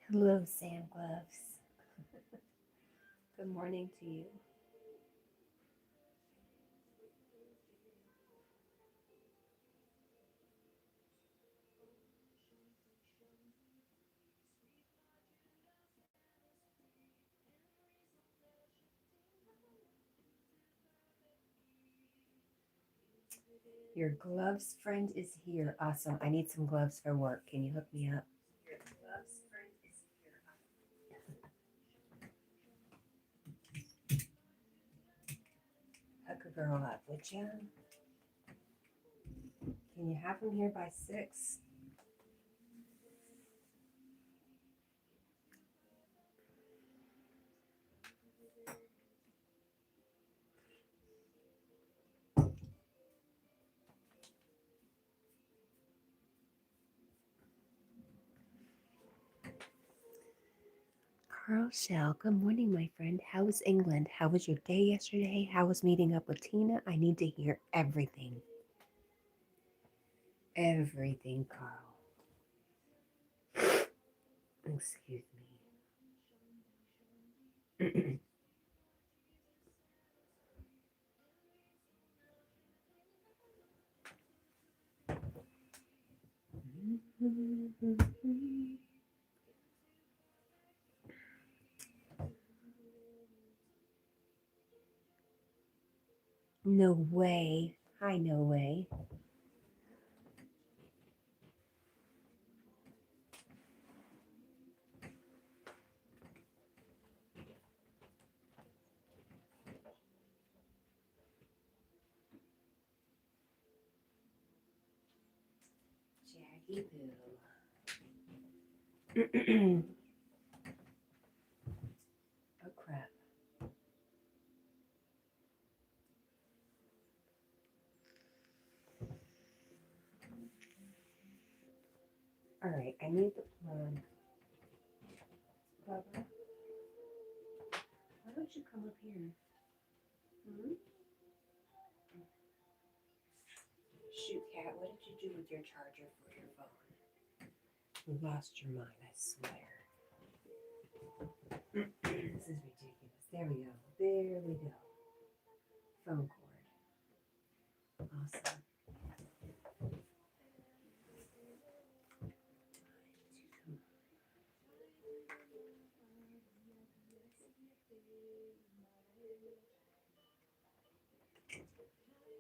Hello, Sam Gloves. Good morning to you. Your gloves friend is here. Awesome. I need some gloves for work. Can you hook me up? Your gloves friend is here. Hook a girl up, would you? Can you have them here by 6? Carl Shell, good morning, my friend. How was England? How was your day yesterday? How was meeting up with Tina? I need to hear everything. Everything, Carl. Excuse me. No way. Hi, no way. Jackie Boo. Oh, crap. All right, I need the plug. Barbara, why don't you come up here? Hmm? Shoot, Cat, what did you do with your charger for your phone? You lost your mind, I swear. This is ridiculous. There we go. There we go. Phone cord. Awesome.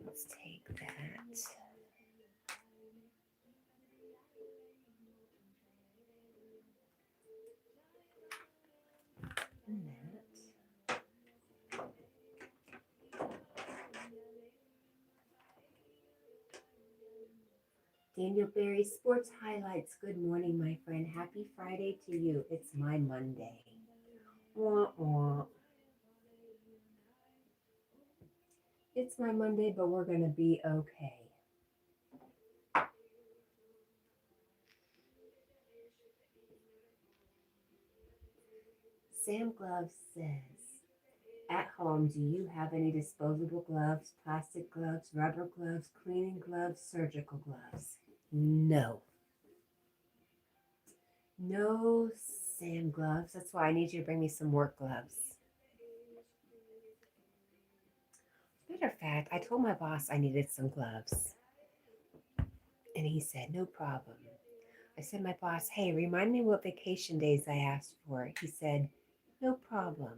Let's take that. And that. Daniel Berry Sports Highlights. Good morning, my friend. Happy Friday to you. It's my Monday. Wah, wah. It's my Monday, but we're going to be okay. Sam Gloves says, at home, do you have any disposable gloves, plastic gloves, rubber gloves, cleaning gloves, surgical gloves? No. No, Sam Gloves. That's why I need you to bring me some work gloves. Matter of fact, I told my boss I needed some gloves. And he said, no problem. I said, my boss, hey, remind me what vacation days I asked for. He said, no problem.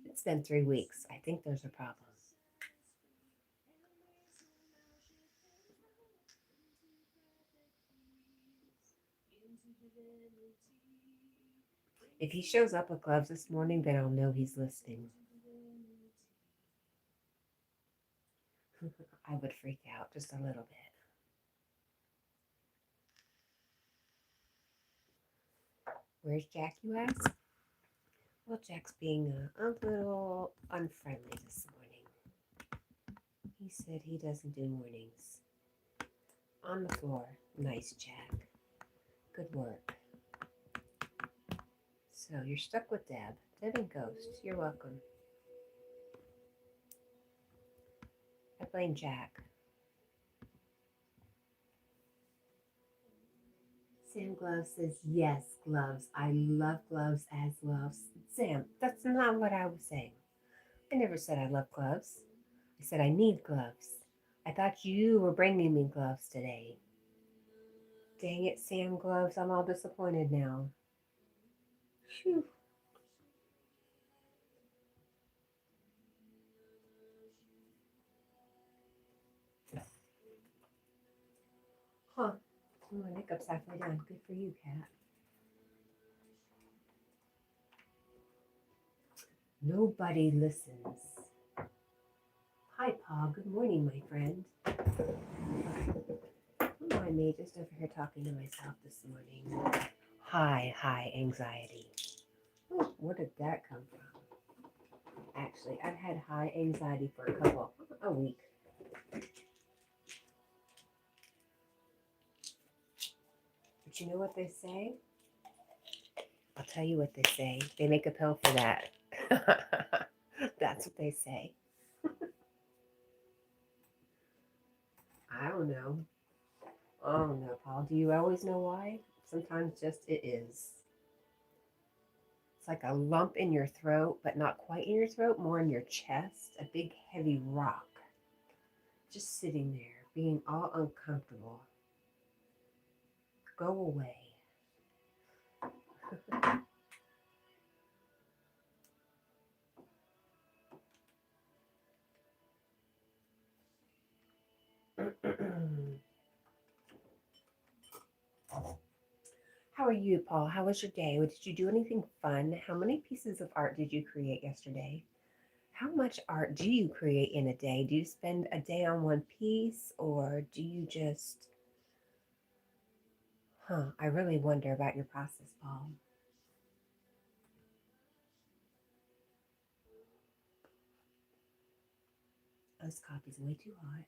It's been 3 weeks. I think there's a problem. If he shows up with gloves this morning, then I'll know he's listening. I would freak out just a little bit. Where's Jack, you ask? Well, Jack's being a little unfriendly this morning. He said he doesn't do mornings. On the floor. Nice, Jack. Good work. So you're stuck with Deb. Deb and Ghost. You're welcome. I blame Jack. Sam Gloves says, yes, gloves. I love gloves as well. Sam, that's not what I was saying. I never said I love gloves. I said I need gloves. I thought you were bringing me gloves today. Dang it, Sam Gloves. I'm all disappointed now. Phew. Huh. Oh, my makeup's halfway done. Good for you, Cat. Nobody listens. Hi, Paul. Good morning, my friend. Don't mind me, just over here talking to myself this morning. High anxiety. Oh, where did that come from? Actually, I've had high anxiety for a week. But you know what they say? I'll tell you what they say. They make a pill for that. That's what they say. I don't know. Oh no, Paul. Do you always know why? Sometimes just it is. It's like a lump in your throat, but not quite in your throat, more in your chest. A big heavy rock. Just sitting there, being all uncomfortable. Go away. How are you, Paul? How was your day? Did you do anything fun? How many pieces of art did you create yesterday? How much art do you create in a day? Do you spend a day on one piece or do you just, I really wonder about your process, Paul. This coffee's way too hot.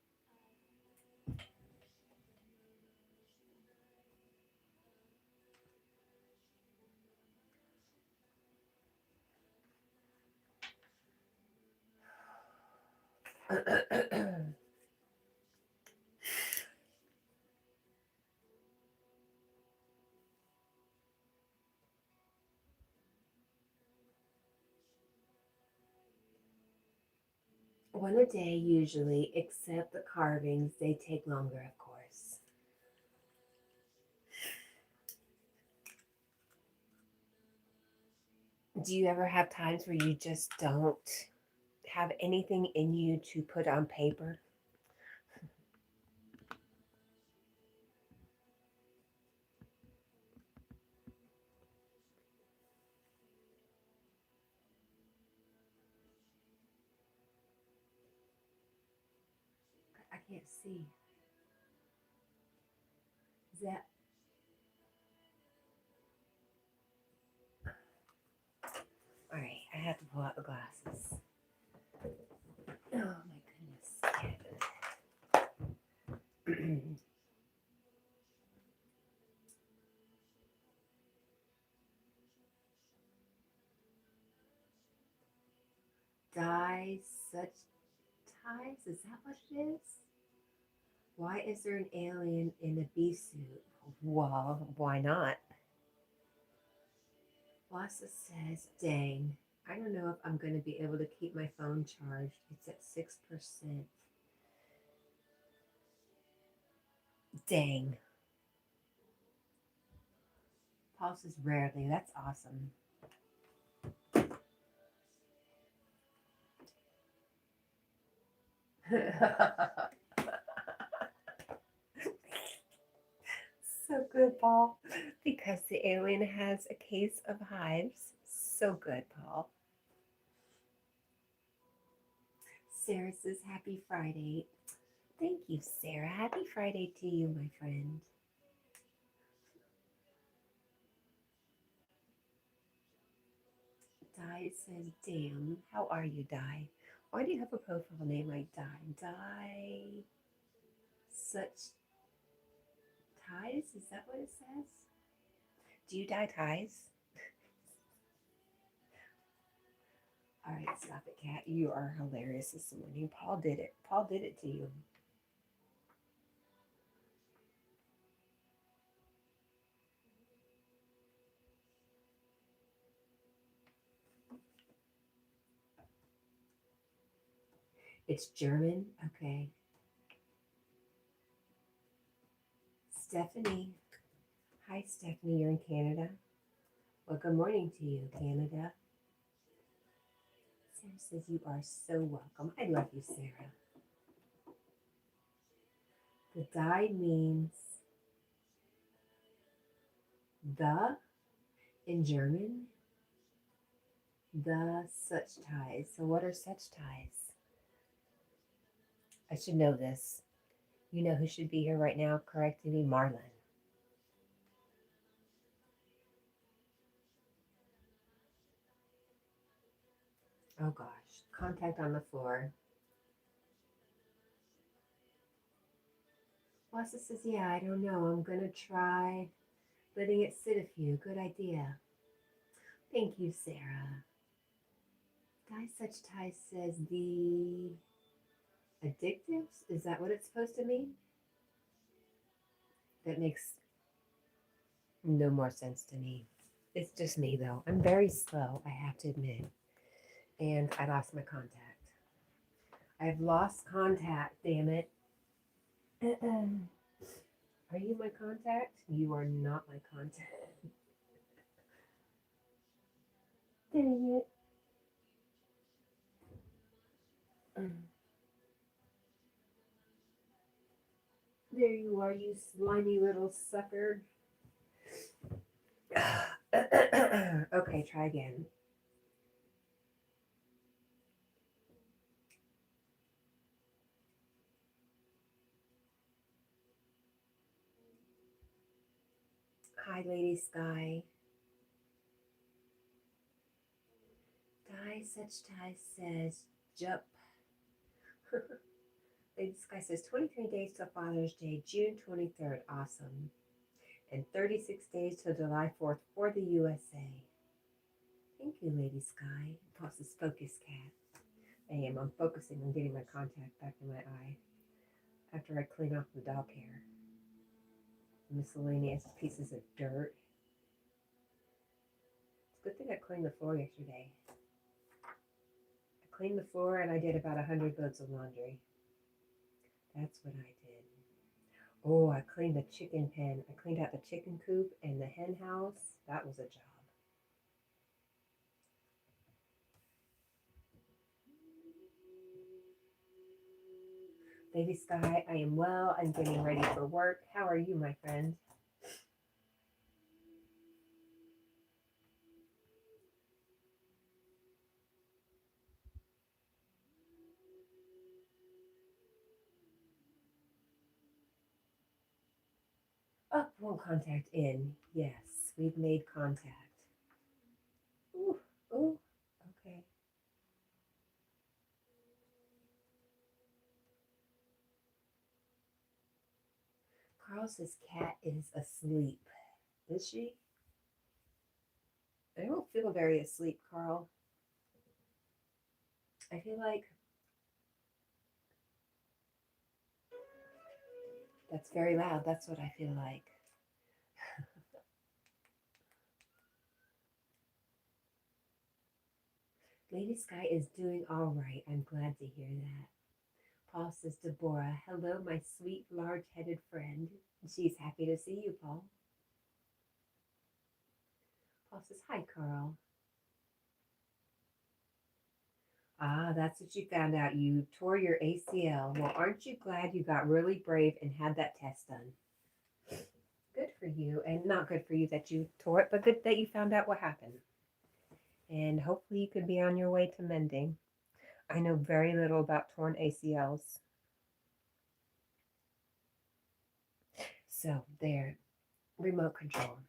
One a day usually, except the carvings, they take longer, of course. Do you ever have times where you just don't have anything in you to put on paper? I can't see. Is that all right? I have to pull out the glasses. Oh my goodness. Die such ties? Is that what it is? Why is there an alien in a bee suit? Well, why not? Wassa says, dang, I don't know if I'm going to be able to keep my phone charged. It's at 6%. Dang. Paul says rarely. That's awesome. So good, Paul. Because the alien has a case of hives. So good, Paul. Sarah says happy Friday. Thank you, Sarah. Happy Friday to you, my friend. Di says, damn, how are you, Di? Why do you have a profile name like Di? Di, such ties? Is that what it says? Do you dye ties? All right, stop it, Cat. You are hilarious this morning. Paul did it. Paul did it to you. It's German? Okay. Stephanie. Hi, Stephanie. You're in Canada? Well, good morning to you, Canada. Sarah says you are so welcome. I love you, Sarah. The die means the in German. The such ties. So what are such ties? I should know this. You know who should be here right now correcting me? Marlon. Oh gosh. Contact on the floor. Wassa says, yeah, I don't know. I'm going to try letting it sit a few. Good idea. Thank you, Sarah. Die Such Ties says the addictives? Is that what it's supposed to mean? That makes no more sense to me. It's just me, though. I'm very slow, I have to admit. And I lost my contact. I've lost contact, damn it. Are you my contact? You are not my contact. Dang it. There you are, you slimy little sucker. Okay, try again. Hi, Lady Sky. Die Such Ties says, jump. Lady Sky says, 23 days till Father's Day, June 23rd. Awesome. And 36 days till July 4th for the USA. Thank you, Lady Sky. Plus this focus, Cat. I am. I'm focusing on getting my contact back in my eye after I clean off the dog hair. Miscellaneous pieces of dirt. It's a good thing I cleaned the floor yesterday. I cleaned the floor and I did about 100 loads of laundry. That's what I did. Oh, I cleaned the chicken pen. I cleaned out the chicken coop and the hen house. That was a job. Lady Sky, I am well. I'm getting ready for work. How are you, my friend? Up, one contact in. Yes, we've made contact. Ooh, ooh, okay. Carl says Cat is asleep. Is she? I don't feel very asleep, Carl. I feel like that's very loud. That's what I feel like. Lady Sky is doing all right. I'm glad to hear that. Paul says, Deborah, hello, my sweet, large-headed friend. She's happy to see you, Paul. Paul says, hi, Carl. Ah, that's what you found out. You tore your ACL. Well, aren't you glad you got really brave and had that test done? Good for you. And not good for you that you tore it, but good that you found out what happened. And hopefully you can be on your way to mending. I know very little about torn ACLs. So there, remote control.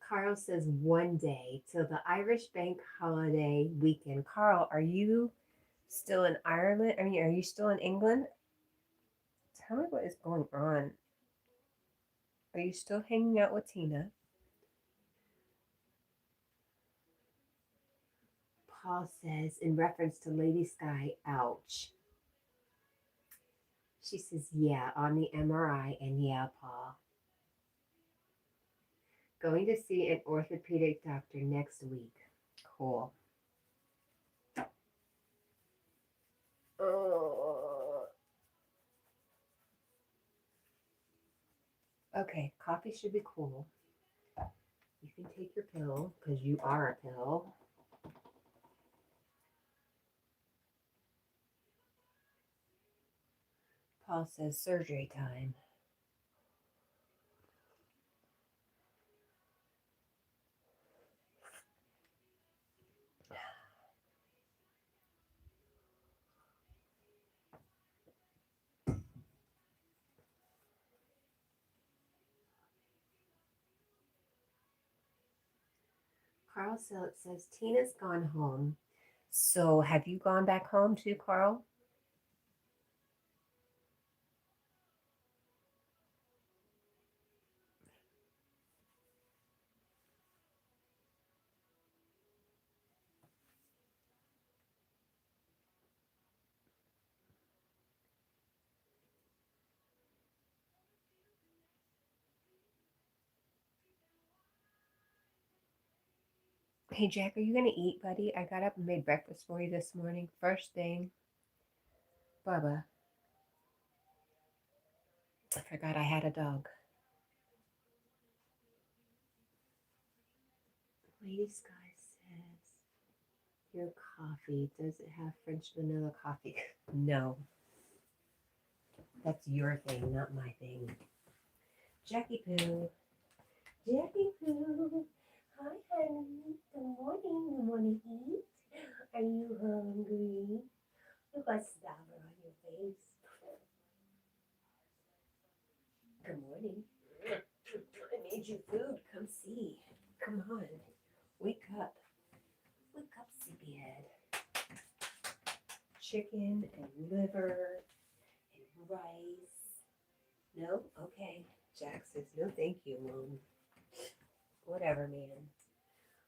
Carl says 1 day till the Irish bank holiday weekend. Carl, are you still in Ireland? I mean, are you still in England? Tell me what is going on. Are you still hanging out with Tina? Paul says, in reference to Lady Sky, ouch. She says, yeah, on the MRI, and yeah, Paul. Going to see an orthopedic doctor next week. Cool. Okay, coffee should be cool. You can take your pill because you are a pill. Paul says surgery time. Carl says Tina's gone home. So have you gone back home too, Carl? Hey, Jack, are you going to eat, buddy? I got up and made breakfast for you this morning. First thing, Bubba. I forgot I had a dog. Lady Sky says, your coffee, does it have French vanilla coffee? No. That's your thing, not my thing. Jackie Poo. Jackie Poo. Hi, honey. Good morning. You want to eat? Are you hungry? Look at slobber on your face. Good morning. I made you food. Come see. Come on. Wake up. Wake up, sleepyhead. Chicken and liver and rice. No? Okay. Jack says, no thank you, Mom. Whatever, man.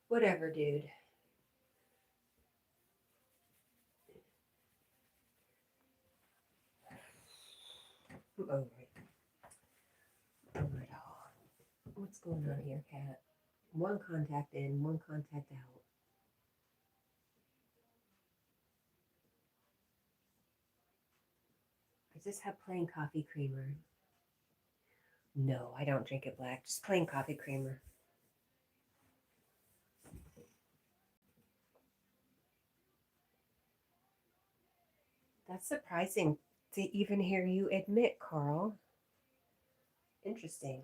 Whatever, dude. I'm over it. Over it all. What's going on here, Cat? One contact in, one contact out. I just have plain coffee creamer. No, I don't drink it black. Just plain coffee creamer. That's surprising to even hear you admit, Carl. Interesting.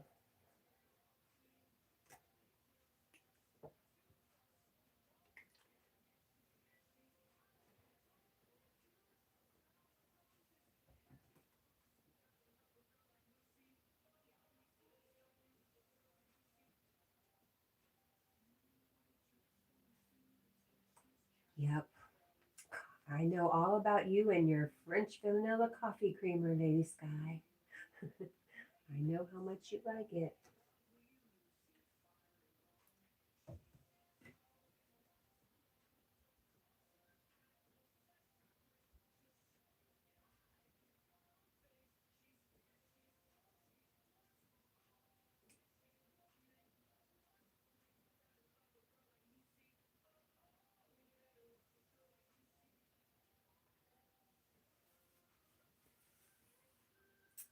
Yep. I know all about you and your French vanilla coffee creamer, Lady Sky. I know how much you like it.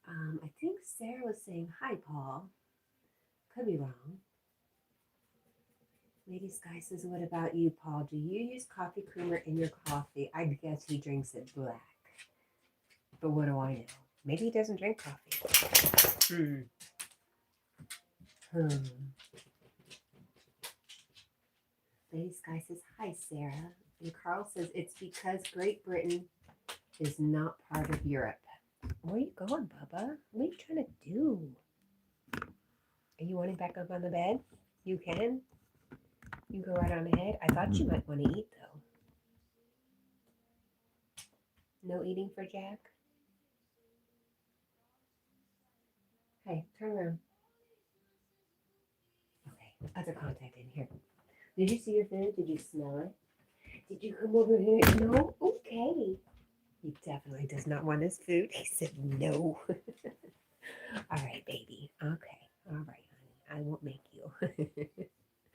I think Sarah was saying, hi, Paul. Could be wrong. Lady Sky says, what about you, Paul? Do you use coffee creamer in your coffee? I guess he drinks it black. But what do I know? Maybe he doesn't drink coffee. Lady Sky says, hi, Sarah. And Carl says, it's because Great Britain is not part of Europe. Where are you going, Bubba? What are you trying to do? Are you wanting back up on the bed? You can? You go right on ahead. I thought you might want to eat, though. No eating for Jack? Hey, turn around. Okay, other contact in here. Did you see your food? Did you smell it? Did you come over here? No? Okay. He definitely does not want his food. He said no. All right, baby. Okay. All right, honey. I won't make you.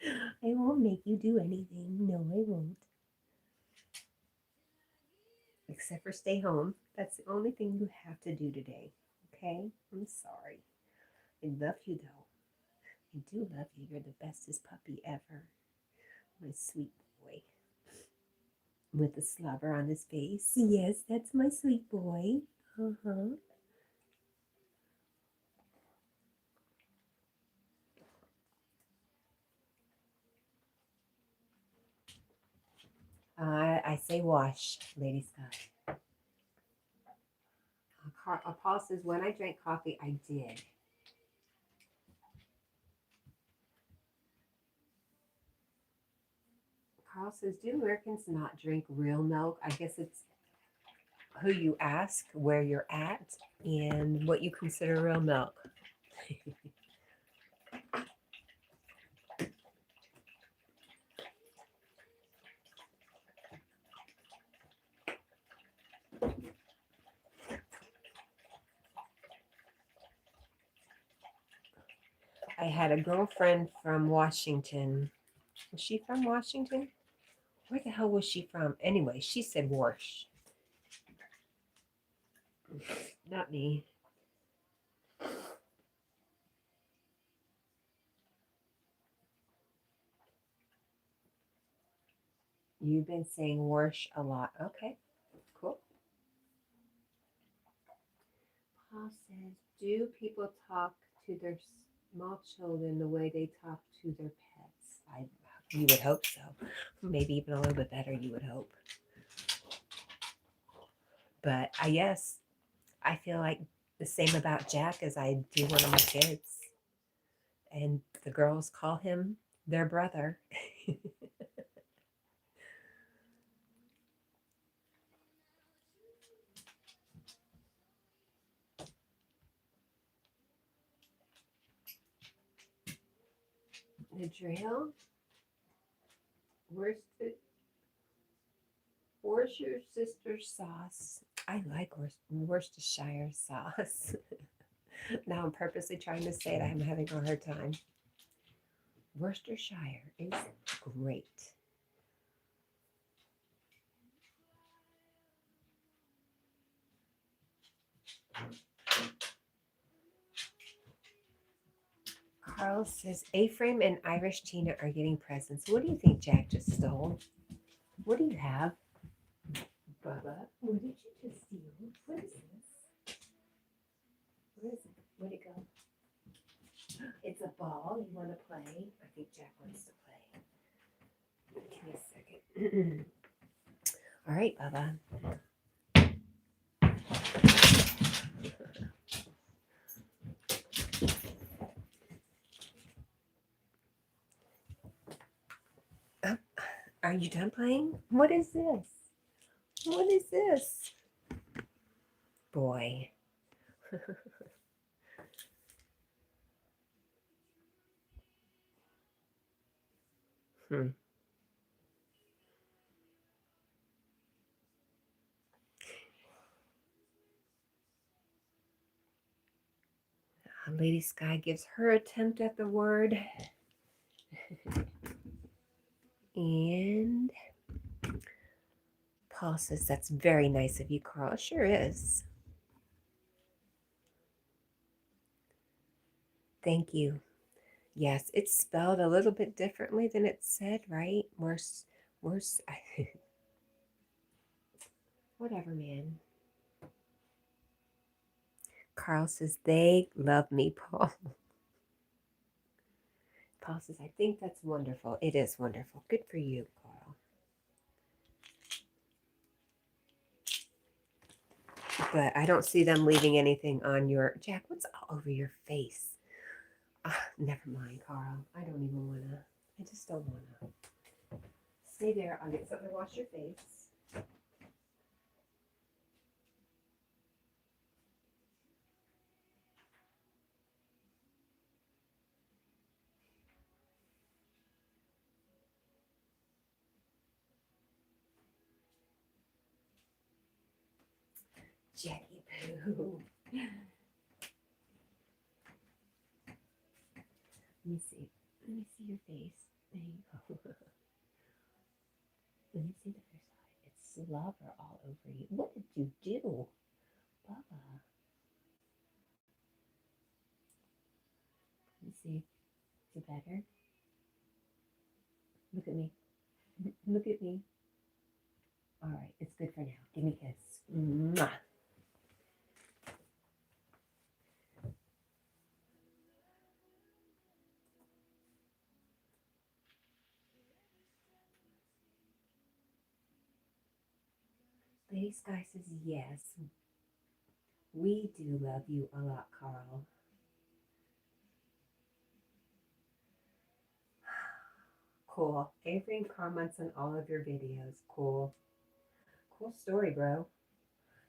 I won't make you do anything. No, I won't. Except for stay home. That's the only thing you have to do today. Okay? I'm sorry. I love you, though. I do love you. You're the bestest puppy ever. My sweet boy. With the slobber on his face. Yes, that's my sweet boy. Uh-huh. I say wash, Lady Sky. Paul says, when I drank coffee, I did. Carl says, do Americans not drink real milk? I guess it's who you ask, where you're at, and what you consider real milk. I had a girlfriend from Washington. Was she from Washington? Where the hell was she from? Anyway, she said Warsh. Not me. You've been saying Warsh a lot. Okay, cool. Paul says, do people talk to their small children the way they talk to their pets? You would hope so. Maybe even a little bit better, you would hope. But yes, I feel like the same about Jack as I do one of my kids. And the girls call him their brother. The drill? Where's your sister's sauce? I like Worcestershire sauce. Now I'm purposely trying to say it. I'm having a hard time. Worcestershire is great. Carl says, A-Frame and Irish Tina are getting presents. What do you think Jack just stole? What do you have? Bubba, what did you just steal? What is this? Where is it? Where'd it go? It's a ball. You want to play? I think Jack wants to play. Give me a second. All right, Bubba. Are you done playing? What is this? What is this? Boy. Lady Sky gives her attempt at the word. And Paul says, that's very nice of you, Carl. Sure is. Thank you. Yes, it's spelled a little bit differently than it said, right? Worse. Whatever, man. Carl says, they love me, Paul. Paul says, I think that's wonderful. It is wonderful. Good for you, Carl. But I don't see them leaving anything on your... Jack, what's all over your face? Never mind, Carl. I don't even want to. I just don't want to. Stay there. I'll get something to wash your face. Jackie Poo. Let me see. Let me see your face. There you go. Let me see the other side. It's slobber all over you. What did you do, Bubba? Let me see. Is it better? Look at me. Look at me. All right, it's good for now. Give me a kiss. Mwah. Lady Sky says yes. We do love you a lot, Carl. Cool. Avery comments on all of your videos. Cool. Cool story, bro.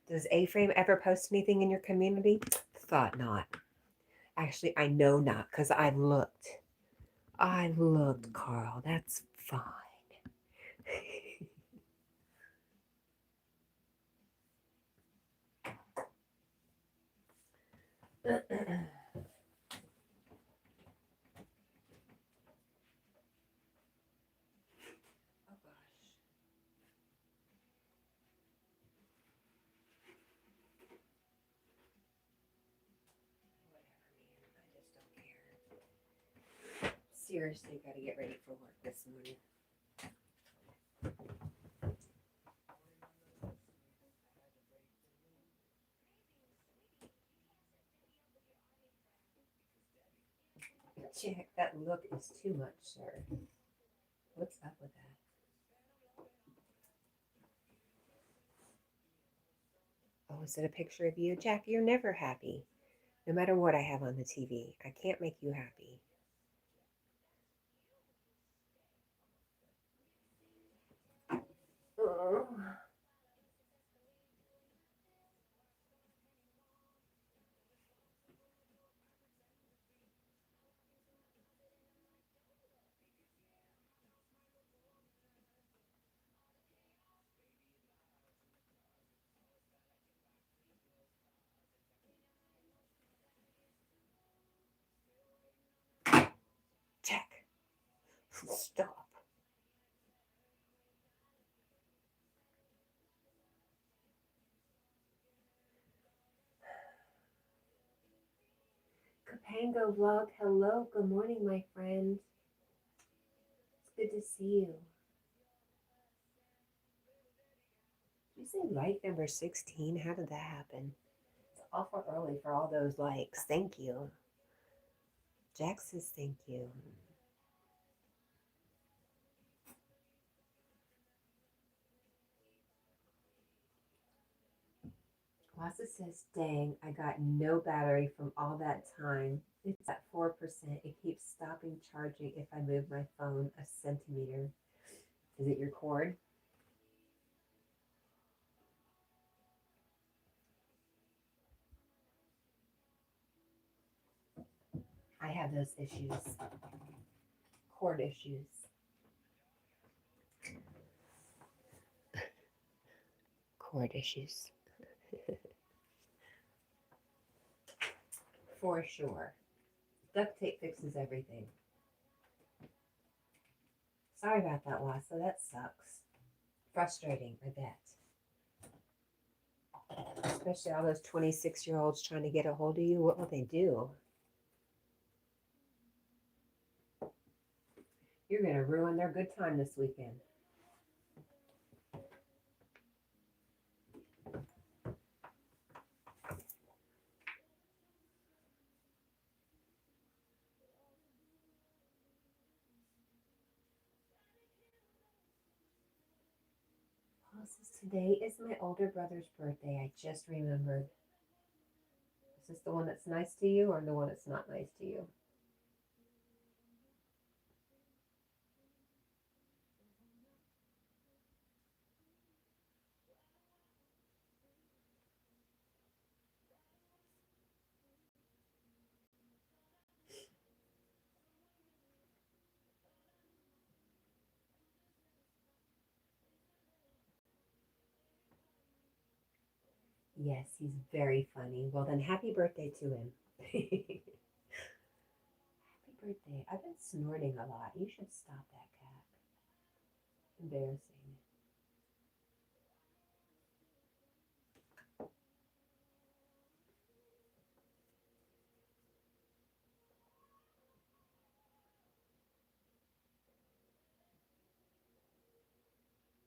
Does A-Frame ever post anything in your community? Thought not. Actually, I know not because I looked. I looked, Carl. That's fine. Oh gosh. Whatever, man. I just don't care. Seriously, gotta get ready for work this morning. Jack, that look is too much, sir. What's up with that? Oh, is it a picture of you? Jack, you're never happy. No matter what I have on the TV, I can't make you happy. Oh. Jack, stop. Capango vlog, hello, good morning, my friend. It's good to see you. Did you say like number 16? How did that happen? It's awful early for all those likes. Thank you. Jack says thank you. Wassa says, dang, I got no battery from all that time. It's at 4%. It keeps stopping charging if I move my phone a centimeter. Is it your cord? I have those issues. Cord issues. Cord issues. For sure. Duct tape fixes everything. Sorry about that, Wassa. That sucks. Frustrating, I bet. Especially all those 26-year-olds trying to get a hold of you. What will they do? You're going to ruin their good time this weekend. Today is my older brother's birthday. I just remembered. Is this the one that's nice to you or the one that's not nice to you? Yes, he's very funny. Well, then happy birthday to him. Happy birthday. I've been snorting a lot. You should stop that, cat. Embarrassing.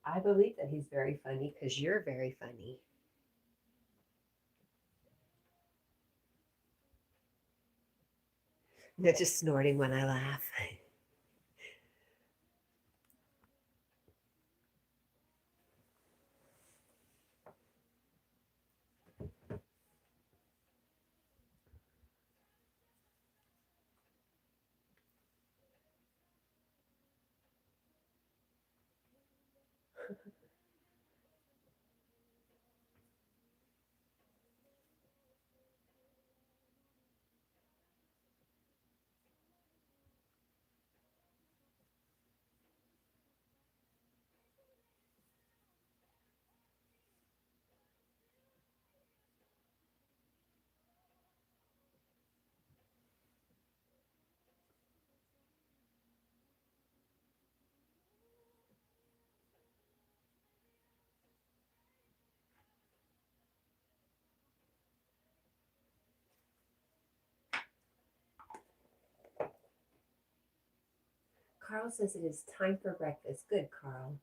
I believe that he's very funny because you're very funny. Not just snorting when I laugh. Carl says it is time for breakfast. Good, Carl.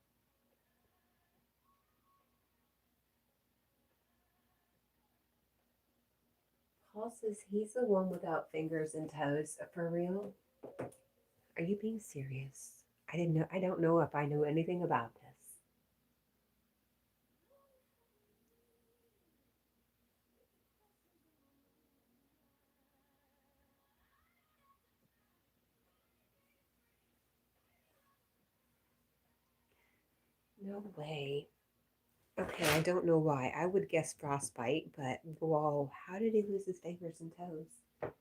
Paul says he's the one without fingers and toes. For real? Are you being serious? I didn't know. I don't know if I know anything about this. No way. Okay, I don't know why. I would guess frostbite, but whoa, how did he lose his fingers and toes?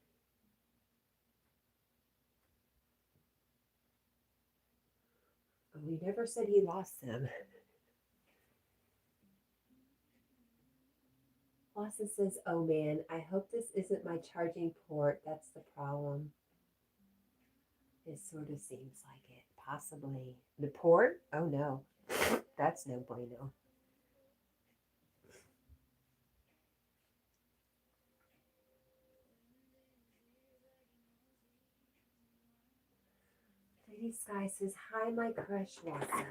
Oh, he never said he lost them. Lawson says, oh man, I hope this isn't my charging port. That's the problem. It sort of seems like it. Possibly. The port? Oh no. That's no bueno. Lady Sky says, hi, my crush, Wassa.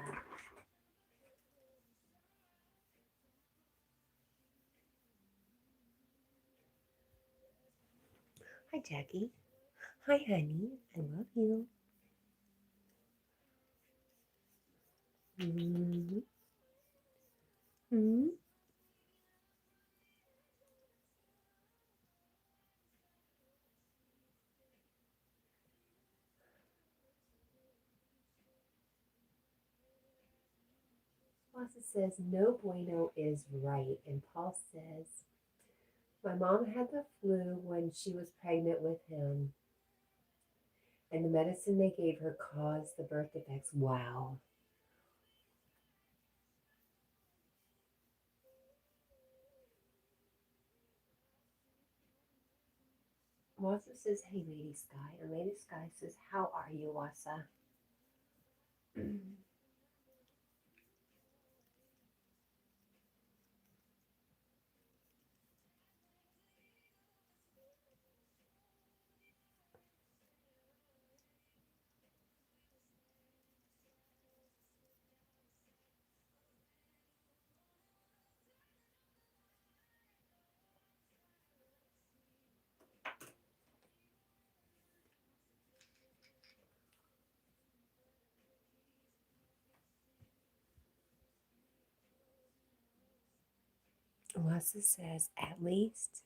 Hi, Jackie. Hi, honey. I love you. Mm-hmm. Mm-hmm. Wassa says, no bueno is right. And Paul says, my mom had the flu when she was pregnant with him, and the medicine they gave her caused the birth defects. Wow. Wassa says, hey, Lady Sky. And Lady Sky says, how are you, Wassa? Wassa says, at least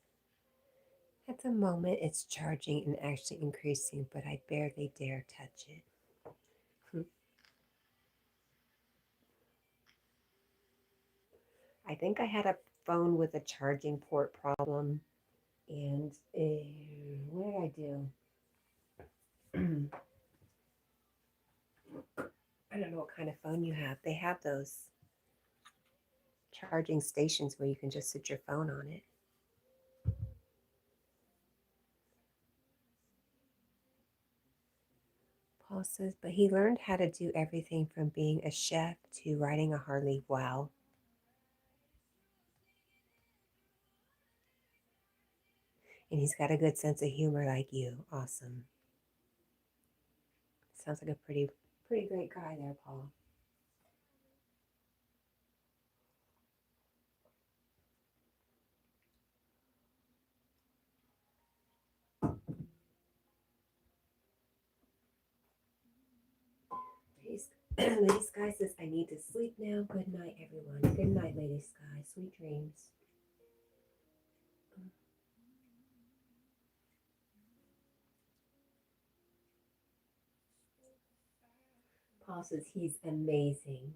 at the moment it's charging and actually increasing, but I barely dare touch it. I think I had a phone with a charging port problem, and what did I do? I don't know what kind of phone you have. They have those charging stations where you can just sit your phone on it. Paul says, but he learned how to do everything from being a chef to riding a Harley. Wow. And he's got a good sense of humor like you. Awesome. Sounds like a pretty great guy there, Paul. Lady Sky says, I need to sleep now. Good night, everyone. Good night, Lady Sky. Sweet dreams. Paul says he's amazing.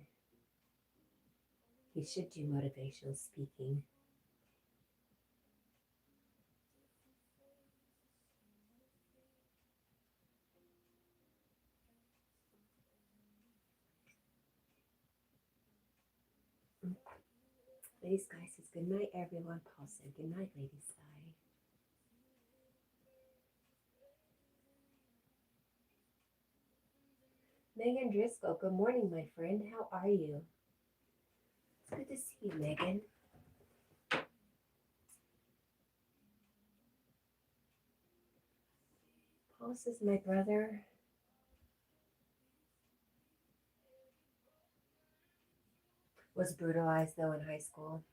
He should do motivational speaking. Lady Sky says, good night, everyone. Paul said, good night, Lady Sky. Megan Driscoll, good morning, my friend. How are you? It's good to see you, Megan. Paul says, my brother was brutalized, though, in high school.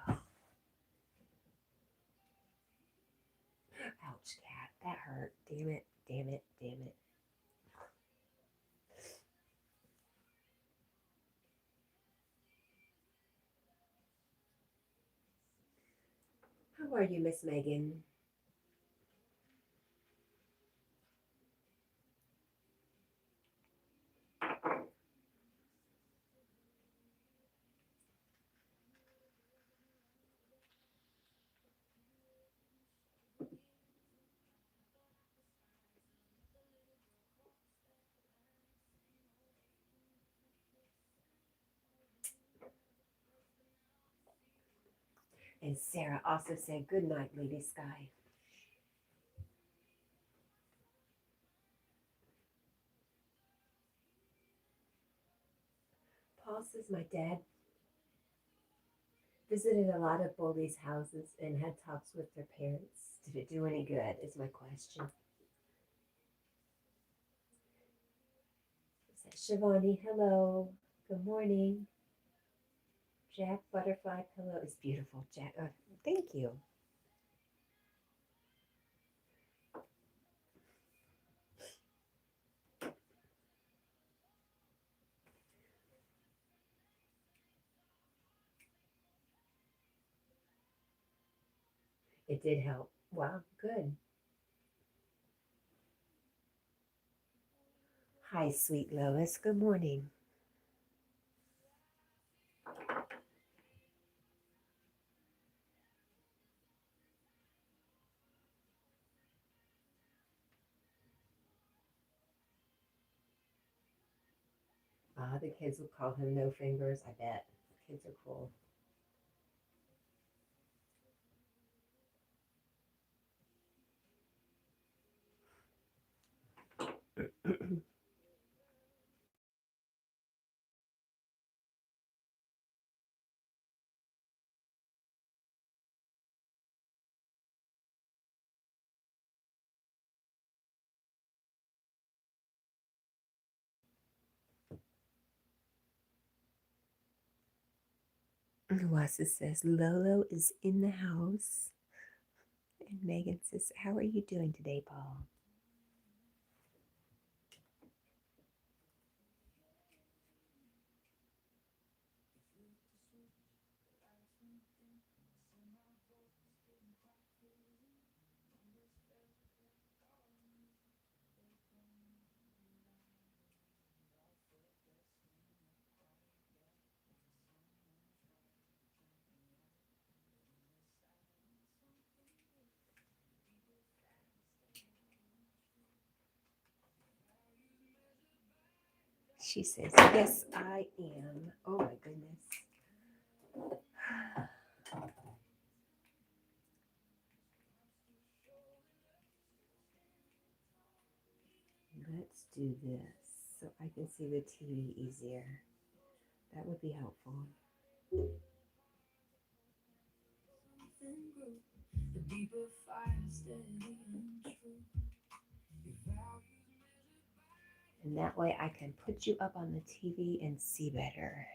Oh. Ouch, Cat. That hurt. Damn it, damn it, damn it. How are you, Miss Megan? And Sarah also said, good night, Lady Sky. Paul says, my dad visited a lot of bullies' houses and had talks with their parents. Did it do any good, is my question. Shivani, hello. Good morning. Jack Butterfly Pillow is beautiful. Jack, thank you. It did help. Wow, good. Hi, sweet Lois. Good morning. The kids will call him No Fingers, I bet. Kids are cool. Wasa says, Lolo is in the house. And Megan says, how are you doing today, Paul? She says, yes, I am. Oh my goodness. Let's do this so I can see the TV easier. That would be helpful. And that way I can put you up on the TV and see better.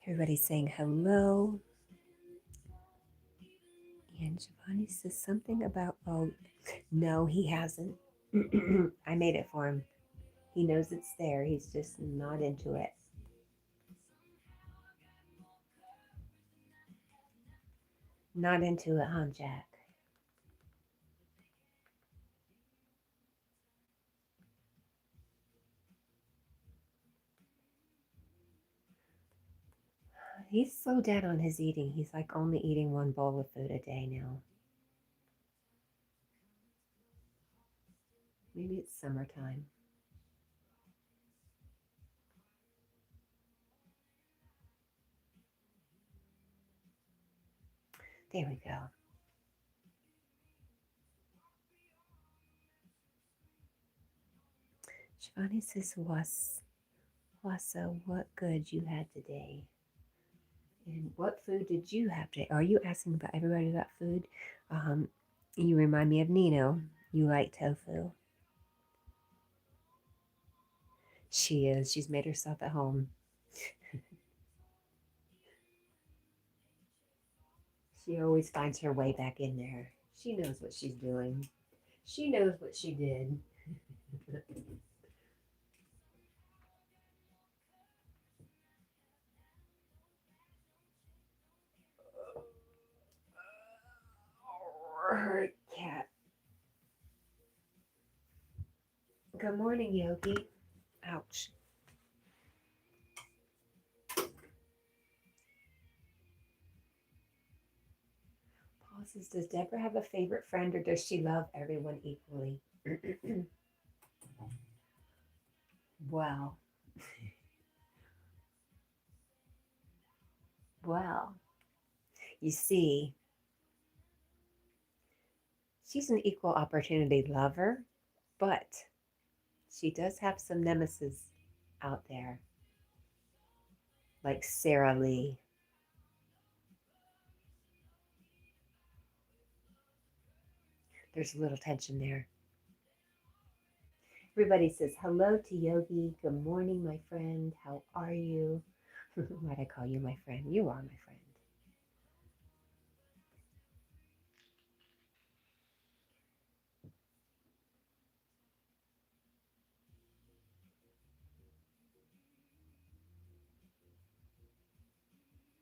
Everybody's saying hello. And Giovanni says something about, oh, no, he hasn't. I made it for him. He knows it's there. He's just not into it. Not into it, huh, Jack? He's slowed down on his eating. He's like only eating one bowl of food a day now. Maybe it's summertime. There we go. Shivani says, Wasa, what good you had today? And what food did you have today? Are you asking about everybody got food? You remind me of Nino. You like tofu. She is. She's made herself at home. She always finds her way back in there. She knows what she's doing. She knows what she did. Her cat. Good morning, Yogi. Ouch. Paul says, does Deborah have a favorite friend or does she love everyone equally? Well, well, you see, she's an equal opportunity lover, but she does have some nemesis out there, like Sarah Lee. There's a little tension there. Everybody says hello to Yogi. Good morning, my friend. How are you? Why'd I call you my friend? You are my friend.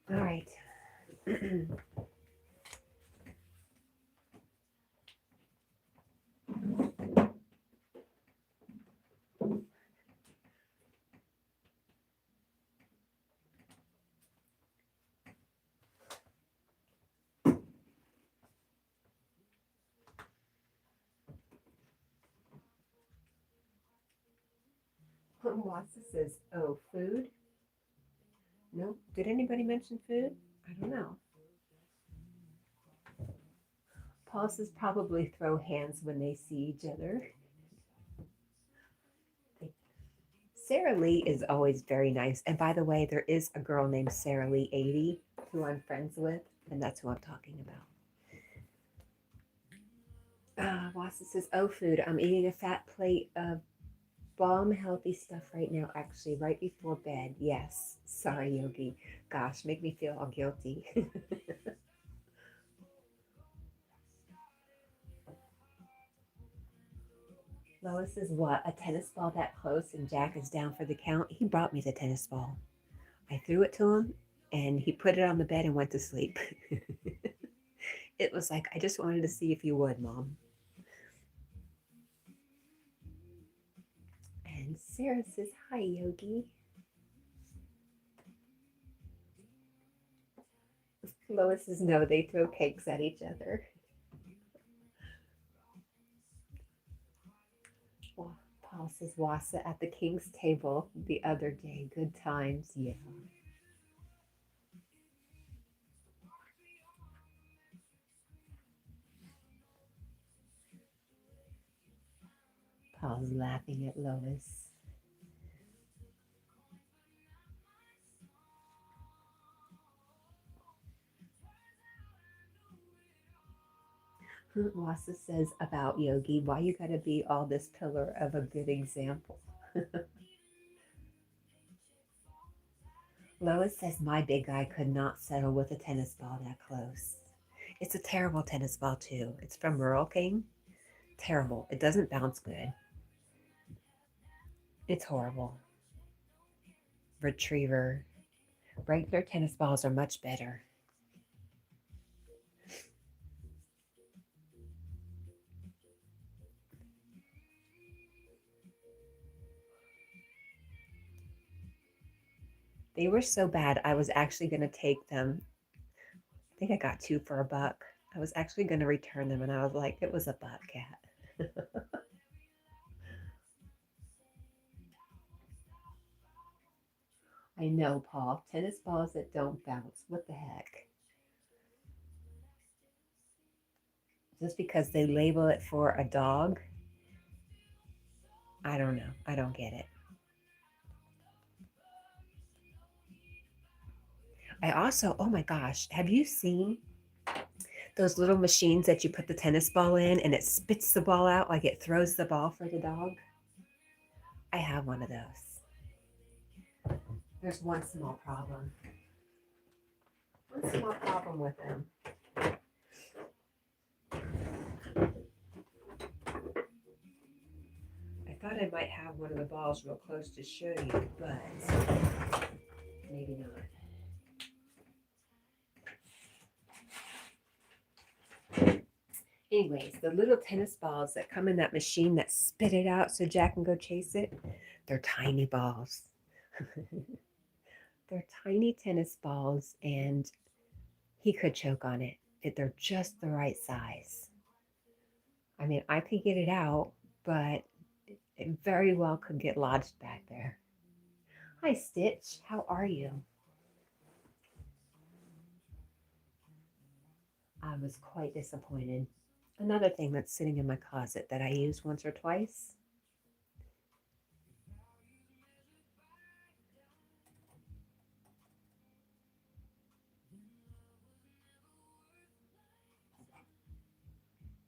All right. Wassa says, oh, food? No. Did anybody mention food? I don't know. Paul says probably throw hands when they see each other. Sarah Lee is always very nice. And by the way, there is a girl named Sarah Lee 80 who I'm friends with, and that's who I'm talking about. Wassa says, oh, food. I'm eating a fat plate of bomb healthy stuff right now, actually, right before bed. Yes. Sorry, Yogi. Gosh, make me feel all guilty. Lois says, what? A tennis ball that close and Jack is down for the count? He brought me the tennis ball. I threw it to him and he put it on the bed and went to sleep. It was like, I just wanted to see if you would, Mom. And Sarah says, hi, Yogi. Lois says, no, they throw cakes at each other. Paul says Wassa at the king's table the other day. Good times, yeah. Paul's laughing at Lois. Wassa says about Yogi, why you gotta be all this pillar of a good example? Lois says my big guy could not settle with a tennis ball that close. It's a terrible tennis ball too. It's from Rural King. Terrible. It doesn't bounce good. It's horrible. Retriever. Regular tennis balls are much better. They were so bad, I was actually going to take them. I think I got two for $1. I was actually going to return them, and I was like, it was $1, Cat. I know, Paul. Tennis balls that don't bounce. What the heck? Just because they label it for a dog? I don't know. I don't get it. I also, oh my gosh, have you seen those little machines that you put the tennis ball in and it spits the ball out like it throws the ball for the dog? I have one of those. There's one small problem. One small problem with them. I thought I might have one of the balls real close to show you, but maybe not. Anyways, the little tennis balls that come in that machine that spit it out so Jack can go chase it, they're tiny balls. They're tiny tennis balls, and he could choke on it. They're just the right size. I mean, I could get it out, but it very well could get lodged back there. Hi, Stitch. How are you? I was quite disappointed. Another thing that's sitting in my closet that I use once or twice.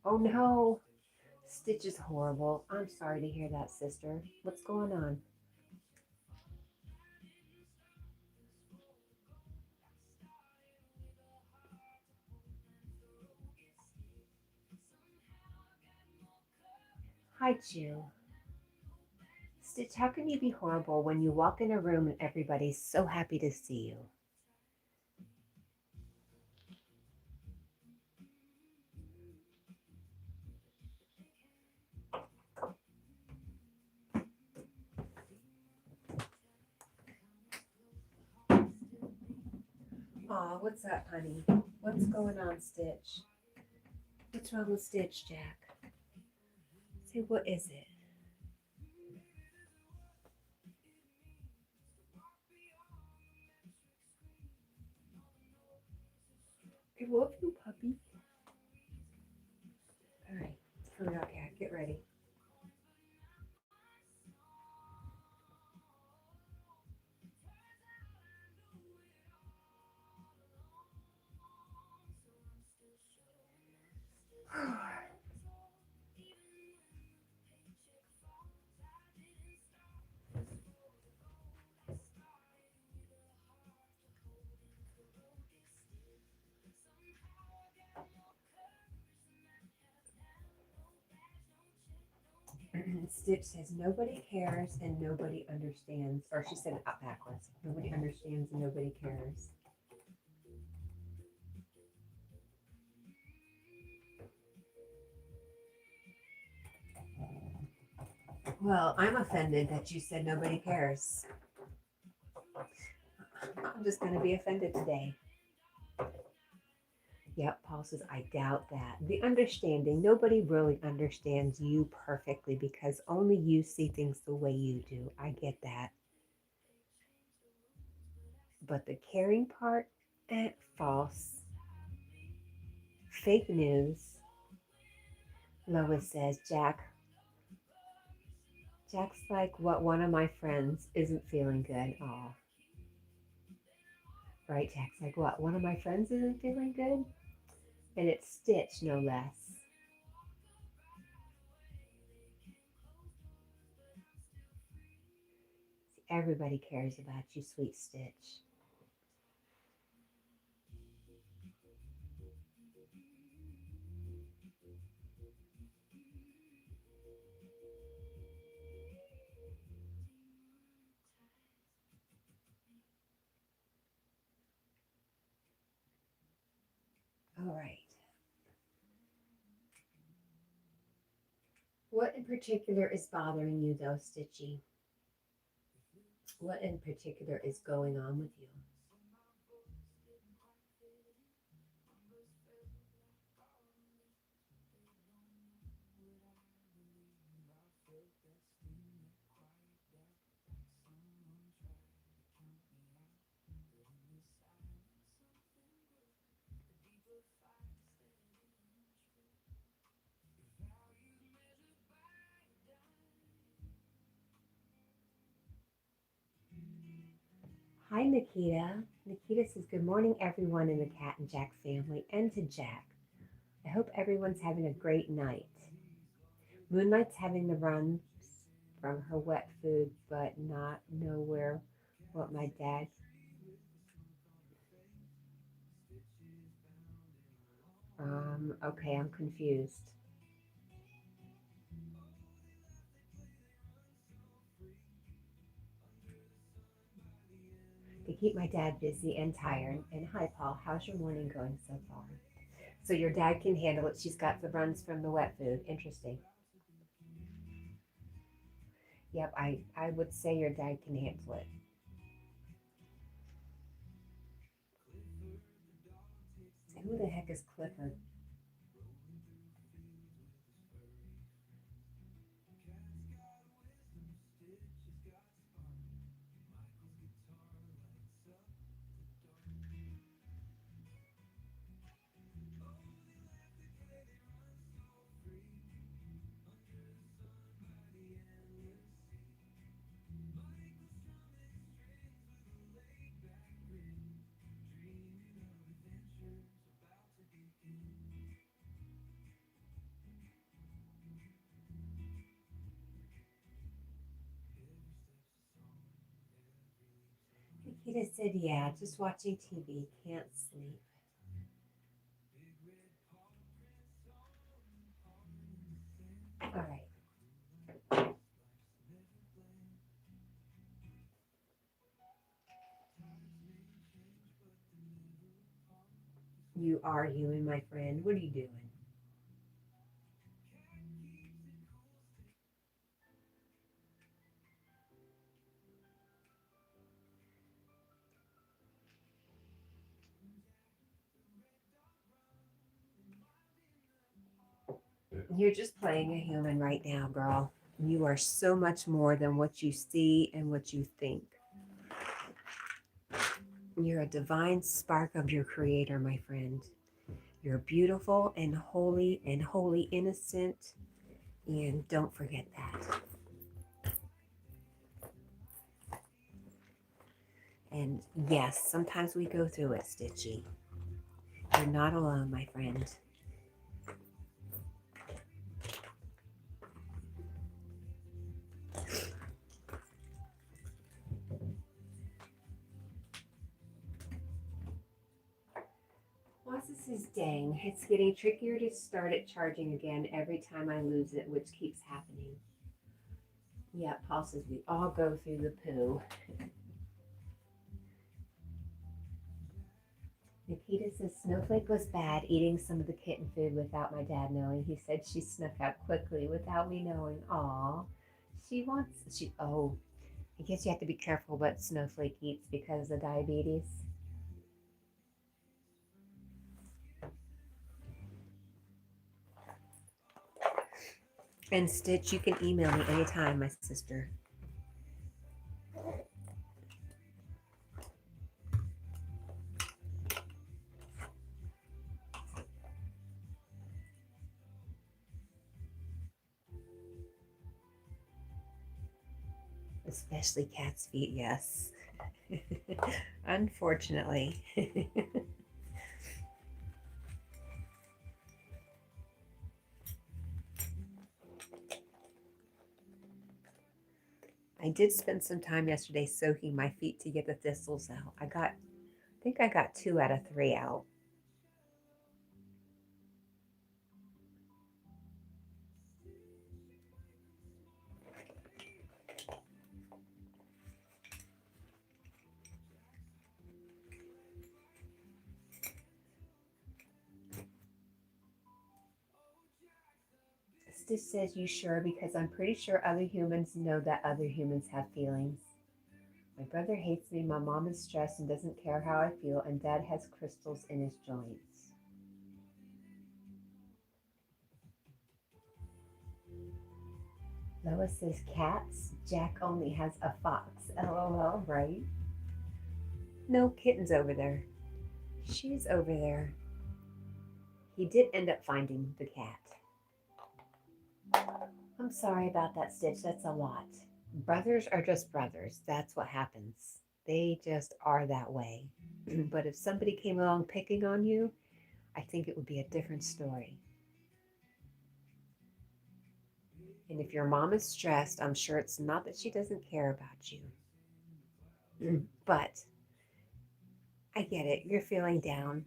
Oh no, Stitch is horrible. I'm sorry to hear that, sister. What's going on? Hi, Chew. Stitch, how can you be horrible when you walk in a room and everybody's so happy to see you? Aw, what's up, honey? What's going on, Stitch? What's wrong with Stitch, Jack? Say, what is it? I love you, puppy. All right, it's coming out, Cat. Get ready. Stitch says nobody cares and nobody understands. Or she said it backwards. Nobody understands and nobody cares. Well, I'm offended that you said nobody cares. I'm just going to be offended today. Yep, Paul says, I doubt that. The understanding, nobody really understands you perfectly because only you see things the way you do. I get that. But the caring part, false. Fake news. Lois says, Jack's like what one of my friends isn't feeling good. Oh, right, Jack's like what one of my friends isn't feeling good? And it's Stitch, no less. Everybody cares about you, sweet Stitch. All right. What in particular is bothering you, though, Stitchy? What in particular is going on with you? Hi, Nikita. Nikita says, good morning, everyone in the Cat and Jack family, and to Jack. I hope everyone's having a great night. Moonlight's having the runs from her wet food, but not nowhere what my dad. Okay, I'm confused. To keep my dad busy and tired. And hi, Paul, how's your morning going so far? So your dad can handle it. She's got the runs from the wet food. Interesting. Yep, I would say your dad can handle it. Who the heck is Clifford? Nikita said, yeah, just watching TV. Can't sleep. All right. You are human, my friend. What are you doing? You're just playing a human right now, girl. You are so much more than what you see and what you think. You're a divine spark of your creator, my friend. You're beautiful and holy innocent. And don't forget that. And yes, sometimes we go through it, Stitchy. You're not alone, my friend. Wassa says, dang, it's getting trickier to start it charging again every time I lose it, which keeps happening. Yeah, Paul says we all go through the poo. Nikita says Snowflake was bad eating some of the kitten food without my dad knowing. He said she snuck out quickly without me knowing. Aw, oh, I guess you have to be careful what Snowflake eats because of diabetes. And Stitch, you can email me anytime, my sister. Especially cat's feet, yes. Unfortunately. I did spend some time yesterday soaking my feet to get the thistles out. I think I got 2 out of 3 out. Stitch says, you sure? Because I'm pretty sure other humans know that other humans have feelings. My brother hates me, my mom is stressed and doesn't care how I feel, and dad has crystals in his joints. Lois says, cats? Jack only has a fox. LOL, right? No, kitten's over there. She's over there. He did end up finding the cat. I'm sorry about that, Stitch. That's a lot. Brothers are just brothers. That's what happens. They just are that way. But if somebody came along picking on you, I think it would be a different story. And if your mom is stressed, I'm sure it's not that she doesn't care about you. But I get it. You're feeling down.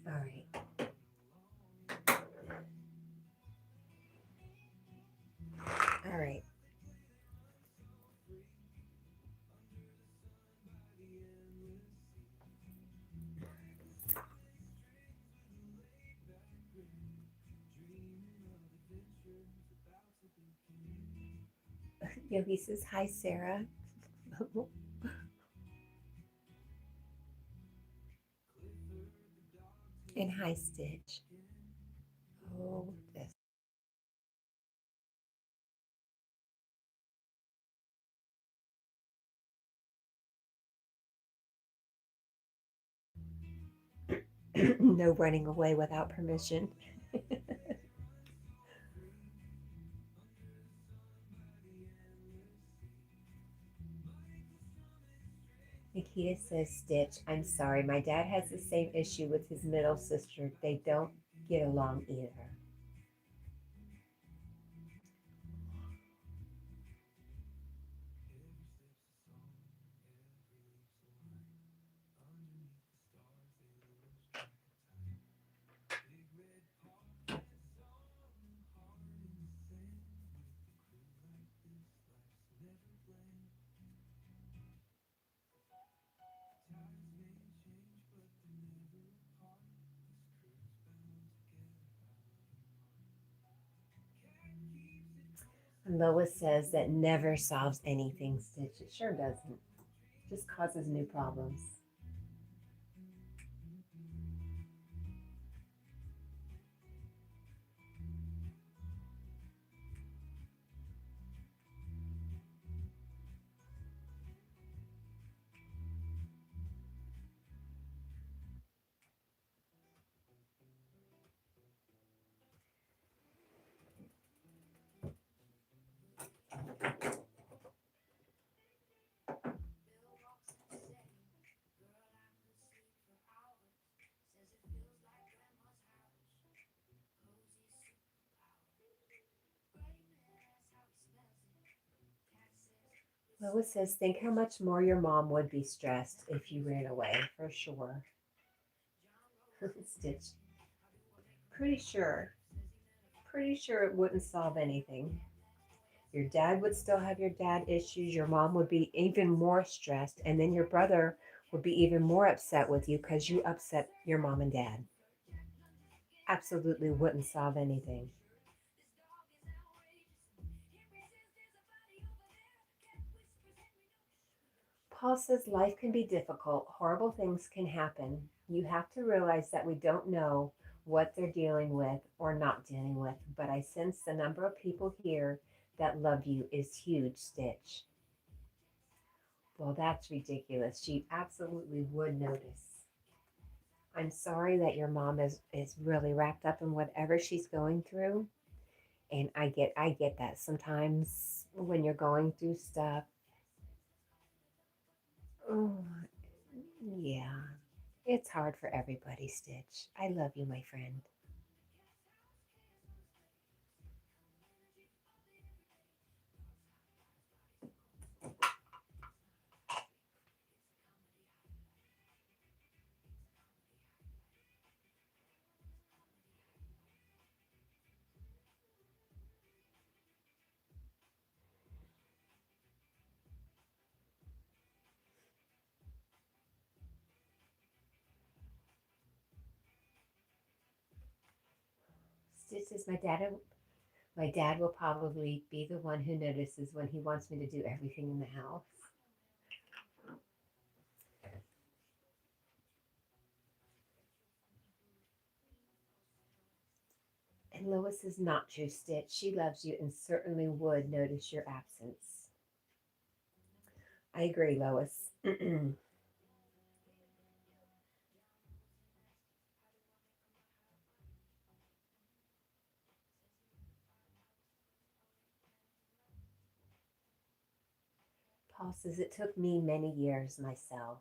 All right. All right. Yogi says, hi, Sarah. And hi, Stitch. Oh, this. No running away without permission. Nikita says, Stitch, I'm sorry. My dad has the same issue with his middle sister. They don't get along either. Lois says that never solves anything, Stitch. It sure doesn't. It just causes new problems. Lois says, think how much more your mom would be stressed if you ran away, for sure. Stitch. Pretty sure. Pretty sure it wouldn't solve anything. Your dad would still have your dad issues. Your mom would be even more stressed. And then your brother would be even more upset with you because you upset your mom and dad. Absolutely wouldn't solve anything. Paul says life can be difficult. Horrible things can happen. You have to realize that we don't know what they're dealing with or not dealing with, but I sense the number of people here that love you is huge, Stitch. Well, that's ridiculous. She absolutely would notice. I'm sorry that your mom is really wrapped up in whatever she's going through. And I get that sometimes when you're going through stuff. Oh, yeah. It's hard for everybody, Stitch. I love you, my friend. Stitch says my dad will probably be the one who notices when he wants me to do everything in the house. And Lois is not true, Stitch. She loves you and certainly would notice your absence. I agree, Lois. Paul says it took me many years myself.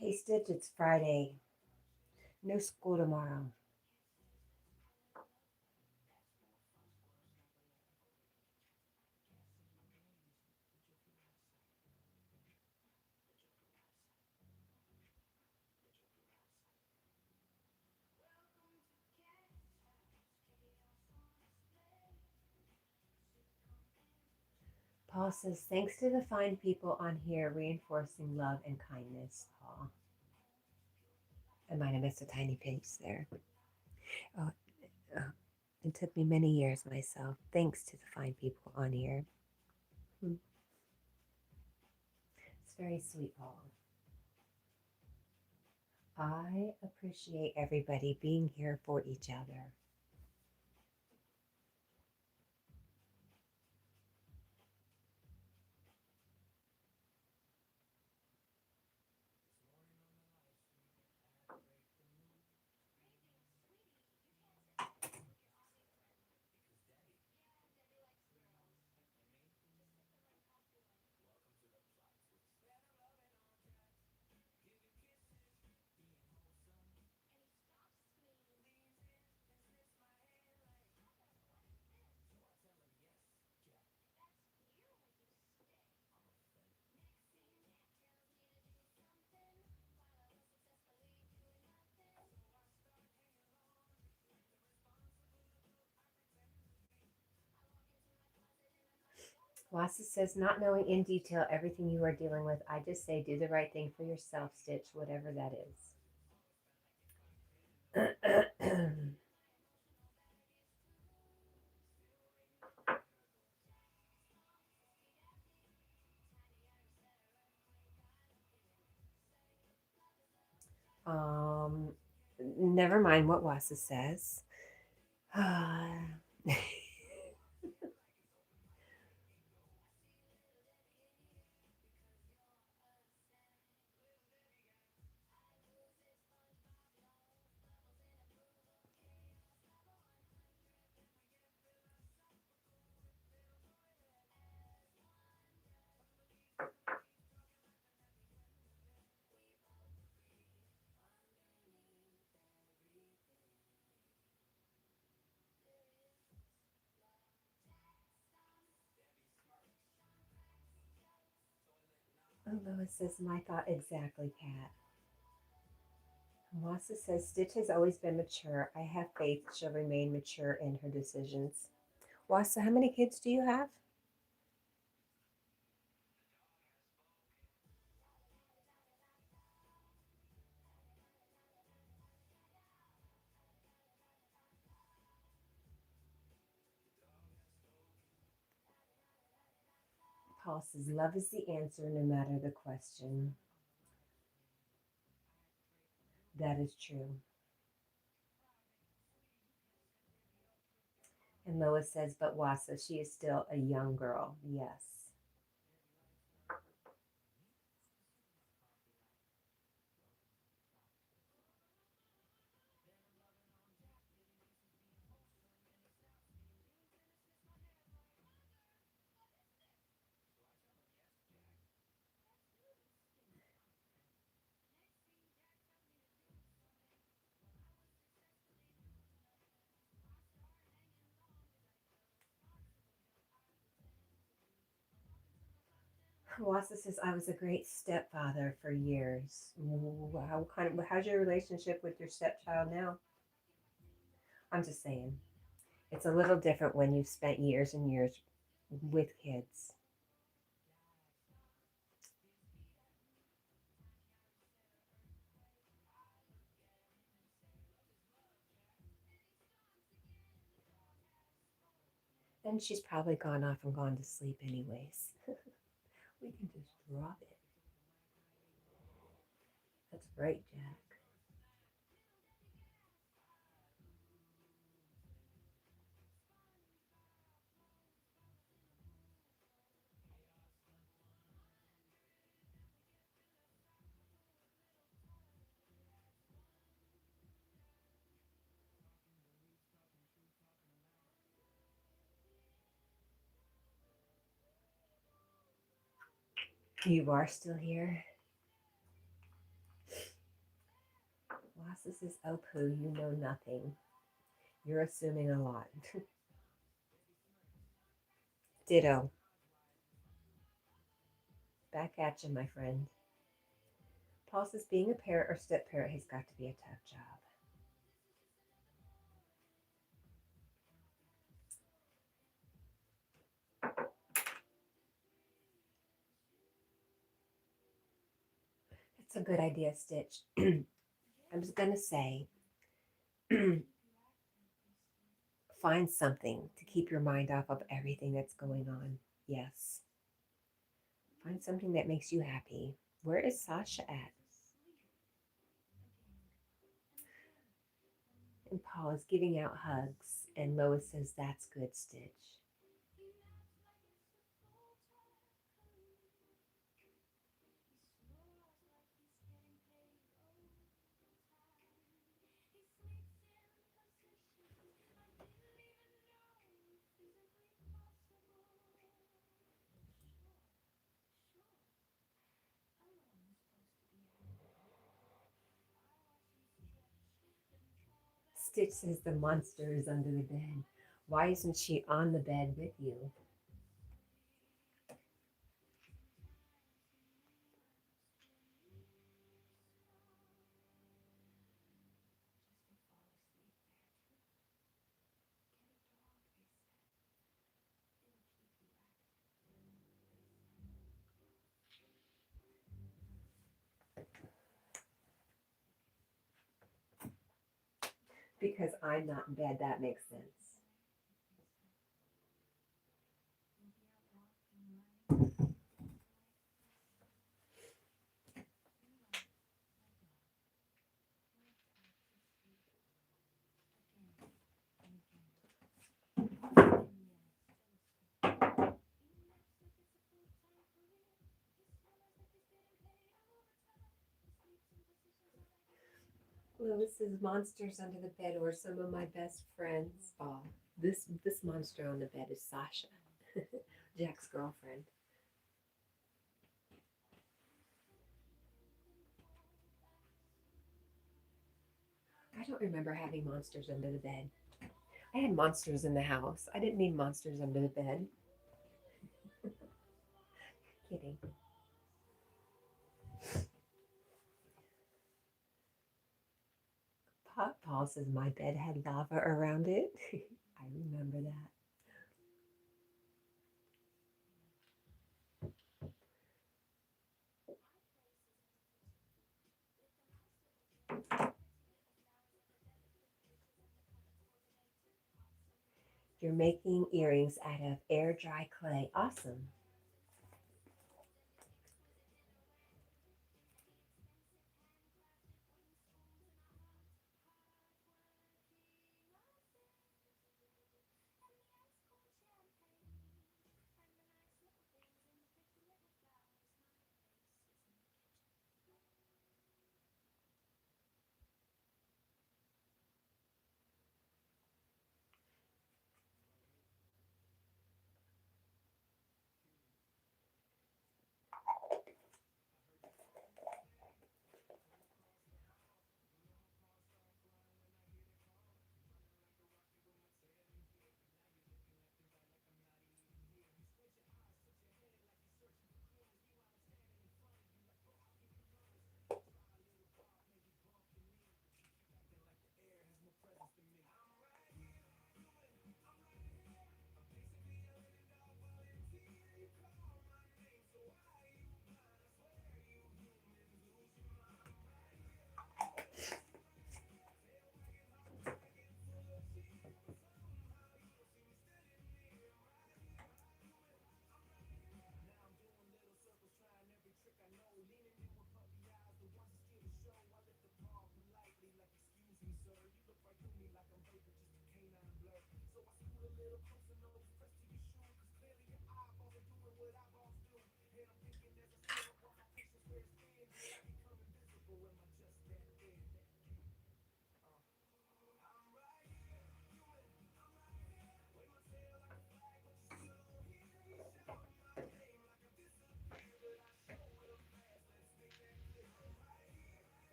Hey, Stitch, it's Friday. No school tomorrow. Paul says, thanks to the fine people on here reinforcing love and kindness. Paul. I might have missed a tiny pinch there. Oh, oh, it took me many years myself. Thanks to the fine people on here. Hmm. It's very sweet, Paul. I appreciate everybody being here for each other. Wassa says, not knowing in detail everything you are dealing with, I just say do the right thing for yourself, Stitch, whatever that is. um, Never mind what Wassa says. Oh, Lois says, my thought exactly, Kat. Wassa says, Stitch has always been mature. I have faith she'll remain mature in her decisions. Wassa, how many kids do you have? Paul says, love is the answer no matter the question. That is true. And Lois says, but Wassa, she is still a young girl. Yes. Wassa says, I was a great stepfather for years. How's your relationship with your stepchild now? I'm just saying, it's a little different when you've spent years and years with kids. Then she's probably gone off and gone to sleep anyways. We can just drop it. That's right, Jack. You are still here. Wassa says, oh, Pooh, you know nothing. You're assuming a lot. Ditto. Back at you, my friend. Paul says, being a parent or step parent has got to be a tough job. That's a good idea, Stitch. I was going to say, find something to keep your mind off of everything that's going on. Yes. Find something that makes you happy. Where is Sasha at? And Paul is giving out hugs, and Lois says, that's good, Stitch. Stitch says the monster is under the bed. Why isn't she on the bed with you? Because I'm not in bed, that makes sense. Lois's monsters under the bed were some of my best friends. Oh, this monster on the bed is Sasha, Jack's girlfriend. I don't remember having monsters under the bed. I had monsters in the house. I didn't mean monsters under the bed. Kidding. Paul says my bed had lava around it. I remember that. You're making earrings out of air dry clay. Awesome.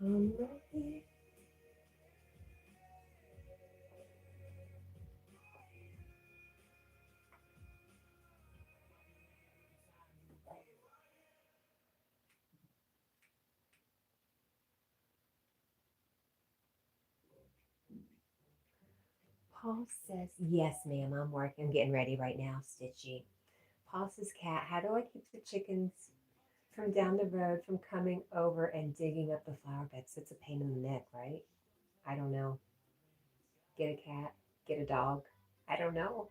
Ready. Paul says, yes, ma'am, I'm working. I'm getting ready right now, Stitchy. Paul says, Cat, how do I keep the chickens from down the road from coming over and digging up the flower beds? It's a pain in the neck, right? I don't know. Get a cat, get a dog. I don't know.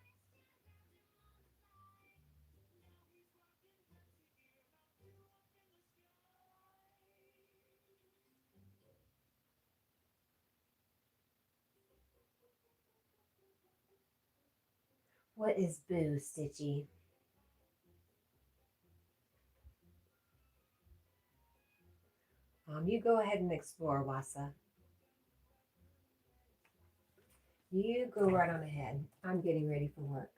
What is boo, Stitchy? You go ahead and explore, Wassa. You go right on ahead. I'm getting ready for work.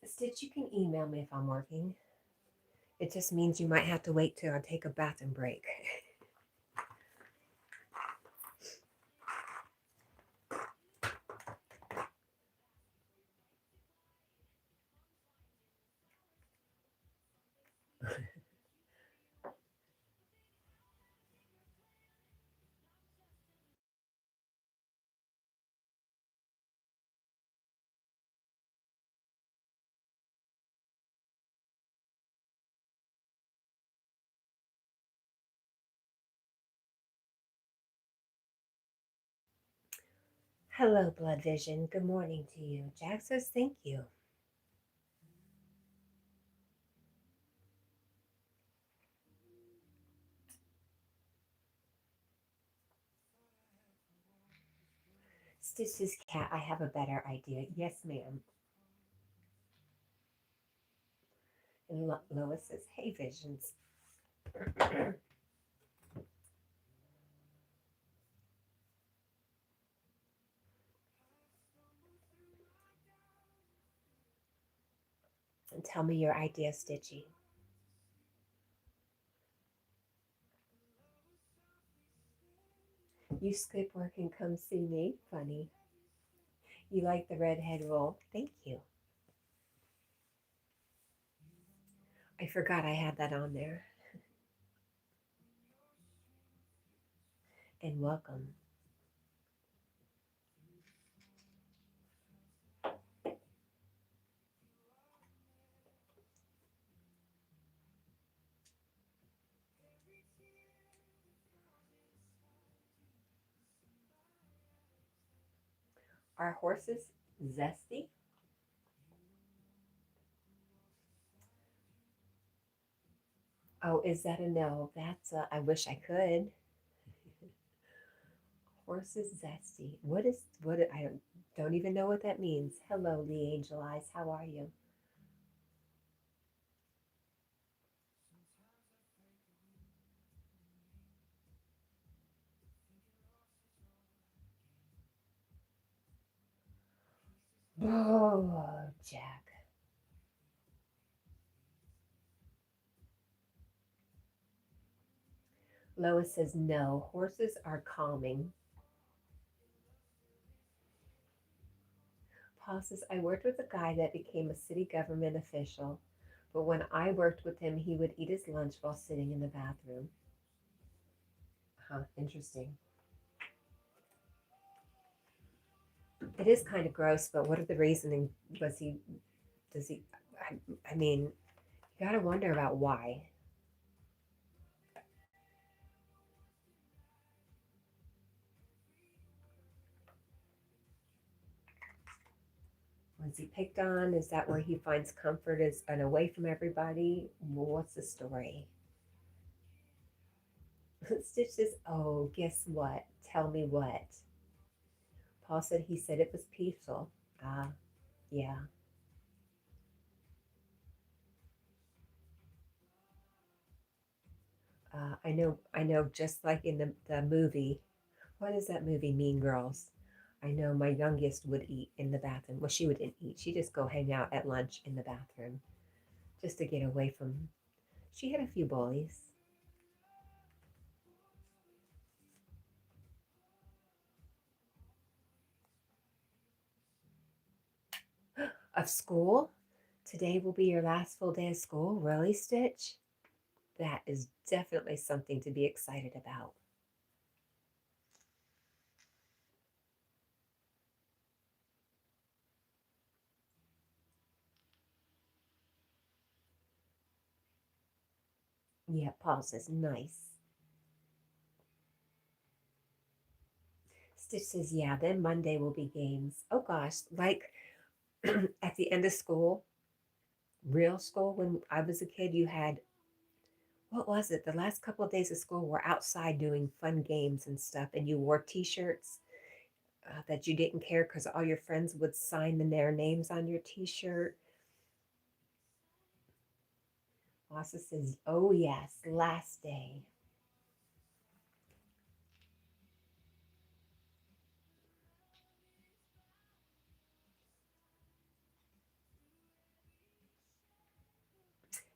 Stitch, you can email me if I'm working. It just means you might have to wait till I take a bathroom break. Hello, Blood Vision. Good morning to you. Jack says thank you. Stitch's cat, I have a better idea. Yes, ma'am. And Lois says, hey, Visions. And tell me your idea, Stitchy. You skip work and come see me? Funny. You like the redhead roll? Thank you. I forgot I had that on there. And welcome. Are horses zesty? Oh, is that a no? That's a, I wish I could. Horses zesty. I don't even know what that means. Hello, Lee Angel Eyes. How are you? Oh, Jack. Lois says no. Horses are calming. Paul says I worked with a guy that became a city government official, but when I worked with him, he would eat his lunch while sitting in the bathroom. Huh, interesting. It is kind of gross, but what are the reasoning? Was he, does he, I, I mean, you gotta wonder about why. Was he picked on? Is that where he finds comfort is and away from everybody? Well, what's the story? Stitch says, oh, guess what? Tell me what. Paul said he said it was peaceful. Ah, yeah. I know, just like in the movie, what is that movie, Mean Girls? I know my youngest would eat in the bathroom. Well, she wouldn't eat. She'd just go hang out at lunch in the bathroom just to get away from. She had a few bullies. Of school? Today will be your last full day of school? Really, Stitch? That is definitely something to be excited about. Yeah, Paul says, nice. Stitch says, yeah, then Monday will be games. Oh gosh, like at the end of school, real school, when I was a kid, you had, what was it? The last couple of days of school were outside doing fun games and stuff, and you wore t shirts that you didn't care because all your friends would sign their names on your t shirt. Wassa says, oh, yes, last day.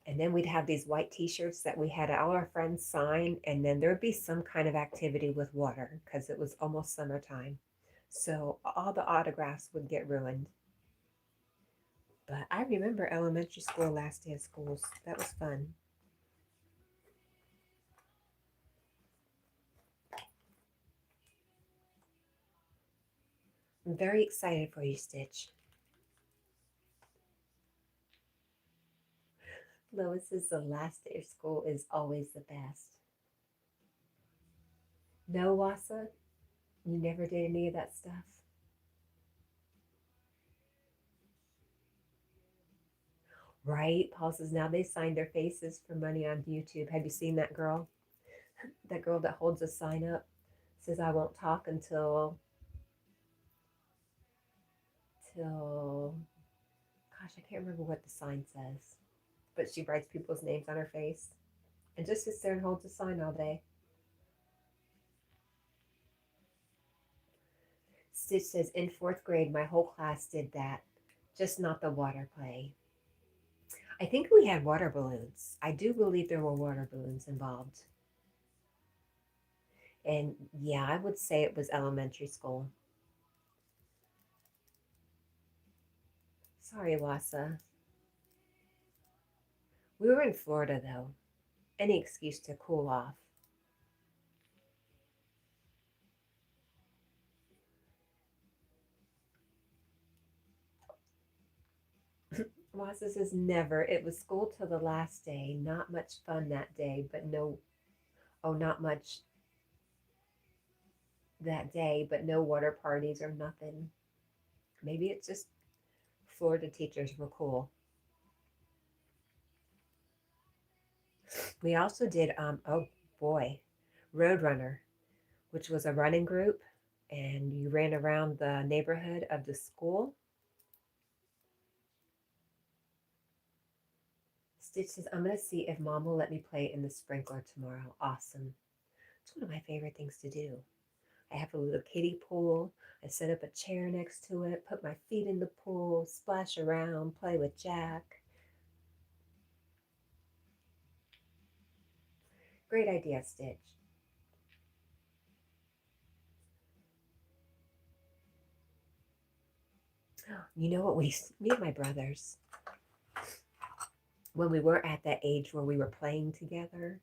And then we'd have these white t-shirts that we had all our friends sign, and then there'd be some kind of activity with water because it was almost summertime. So all the autographs would get ruined. But I remember elementary school, last day of schools. That was fun. I'm very excited for you, Stitch. Lois says the last day of school is always the best. No, Wassa, you never did any of that stuff. Right? Paul says now they signed their faces for money on YouTube. Have you seen that girl? That girl that holds a sign up says I won't talk until till gosh, I can't remember what the sign says. But she writes people's names on her face and just sits there and holds a sign all day. Stitch says in fourth grade my whole class did that, just not the water play. I think we had water balloons. I do believe there were water balloons involved. And yeah, I would say it was elementary school. Sorry, Wassa. We were in Florida though. Any excuse to cool off. Wassa says never. It was school till the last day. Not much fun that day, but no, oh, not much that day, but no water parties or nothing. Maybe it's just Florida teachers were cool. We also did, oh boy, Roadrunner, which was a running group, and you ran around the neighborhood of the school. Stitch says, I'm going to see if mom will let me play in the sprinkler tomorrow. Awesome. It's one of my favorite things to do. I have a little kiddie pool. I set up a chair next to it, put my feet in the pool, splash around, play with Jack. Great idea, Stitch. You know what me and my brothers, when we were at that age where we were playing together,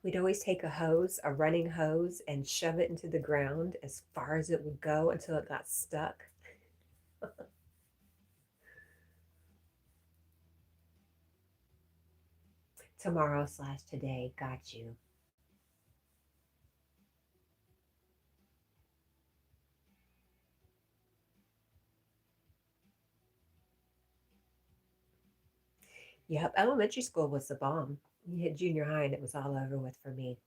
we'd always take a hose, a running hose, and shove it into the ground as far as it would go until it got stuck. Tomorrow/today, got you. Yep, elementary school was the bomb. You hit junior high and it was all over with for me.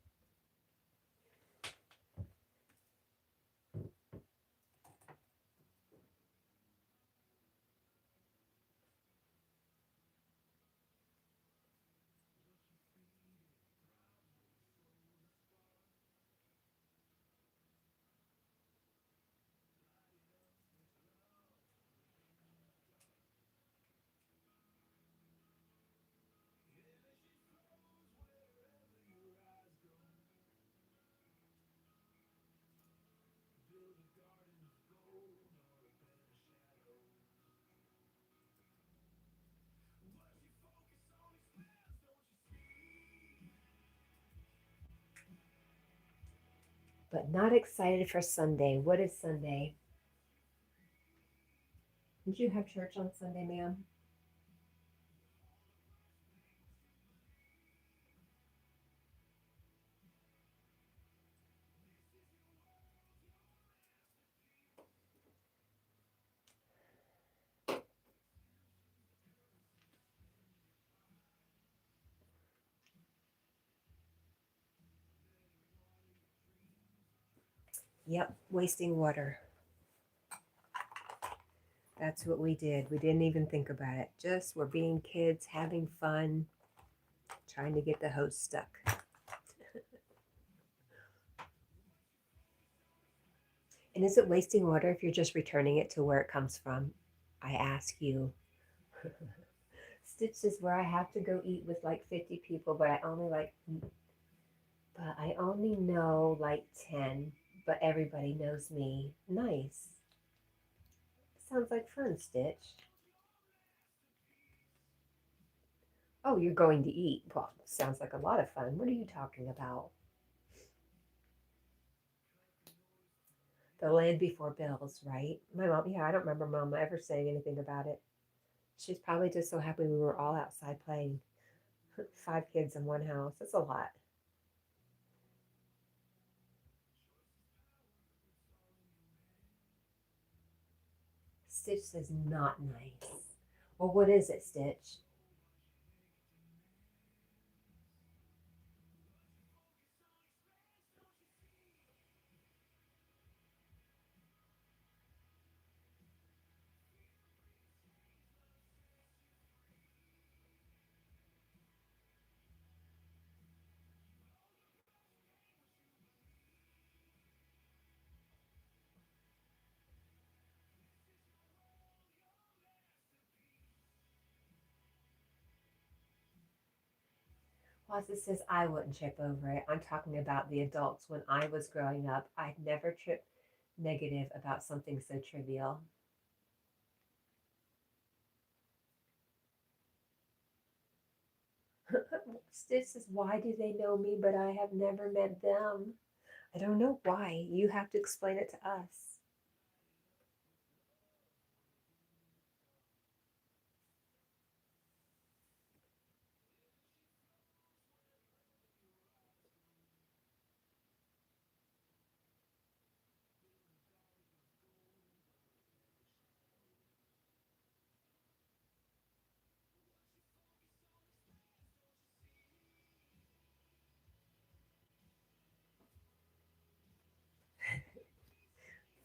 But not excited for Sunday. What is Sunday? Did you have church on Sunday, ma'am? Yep, wasting water. That's what we did. We didn't even think about it. Just we're being kids, having fun, trying to get the hose stuck. And is it wasting water if you're just returning it to where it comes from? I ask you. Stitch is where I have to go eat with like 50 people, but I only know like 10, but everybody knows me. Nice. Sounds like fun, Stitch. Oh, you're going to eat. Well, sounds like a lot of fun. What are you talking about? The land before bills, right? My mom, yeah, I don't remember mom ever saying anything about it. She's probably just so happy we were all outside playing. 5 kids in one house. That's a lot. Stitch says not nice. Well, what is it, Stitch? Plaza says I wouldn't trip over it. I'm talking about the adults when I was growing up. I'd never trip negative about something so trivial. Stitch says, why do they know me, but I have never met them? I don't know why. You have to explain it to us.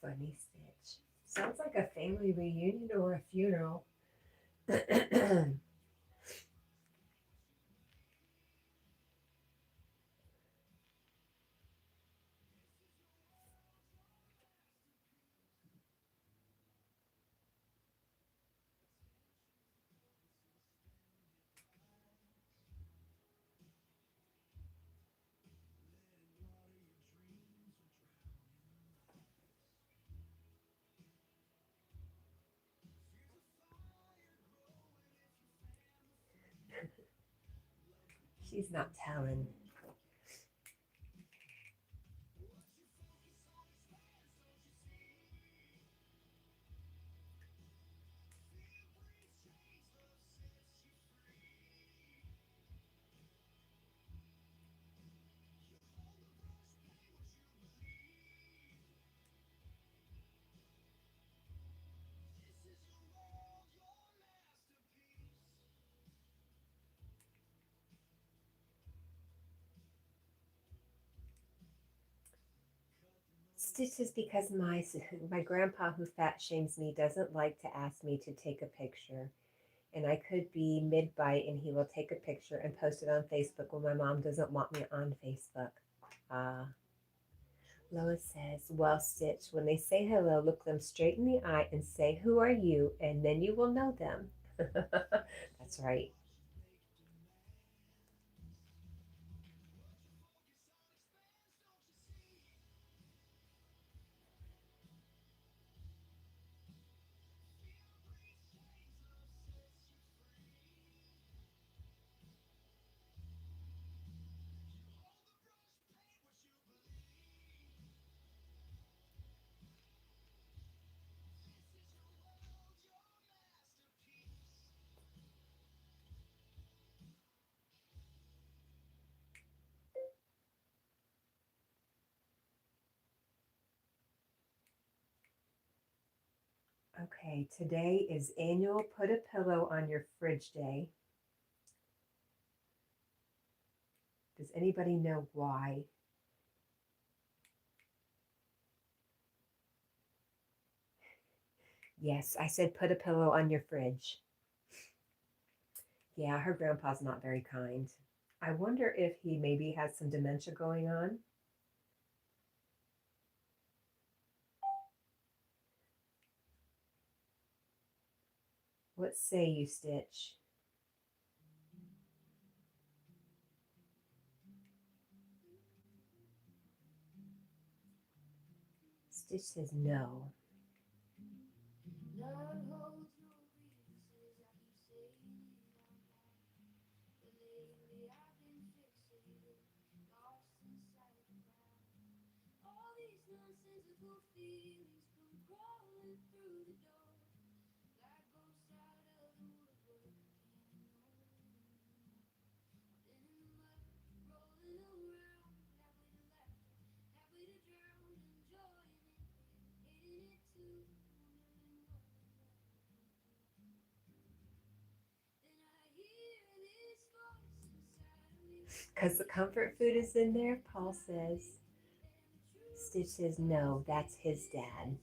Funny Stitch. Sounds like a family reunion or a funeral. She's not telling. Stitch is because my grandpa who fat shames me doesn't like to ask me to take a picture. And I could be mid bite and he will take a picture and post it on Facebook when my mom doesn't want me on Facebook. Ah. Lois says, well, Stitch, when they say hello, look them straight in the eye and say, who are you? And then you will know them. That's right. Okay, today is annual Put a Pillow on Your Fridge Day. Does anybody know why? Yes, I said put a pillow on your fridge. Yeah, her grandpa's not very kind. I wonder if he maybe has some dementia going on. What say you, Stitch? Stitch says no. Because the comfort food is in there, Paul says. Stitch says no, that's his dad.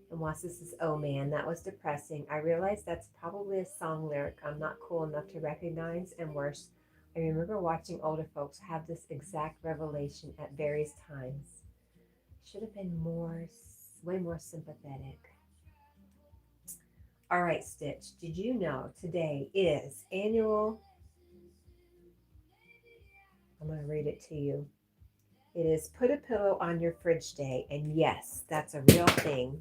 And Wassa says, oh man, that was depressing. I realize that's probably a song lyric I'm not cool enough to recognize, and worse, I remember watching older folks have this exact revelation at various times. Should have been way more sympathetic. All right, Stitch, did you know today is annual? I'm going to read it to you. It is Put a Pillow on Your Fridge Day. And yes, that's a real thing.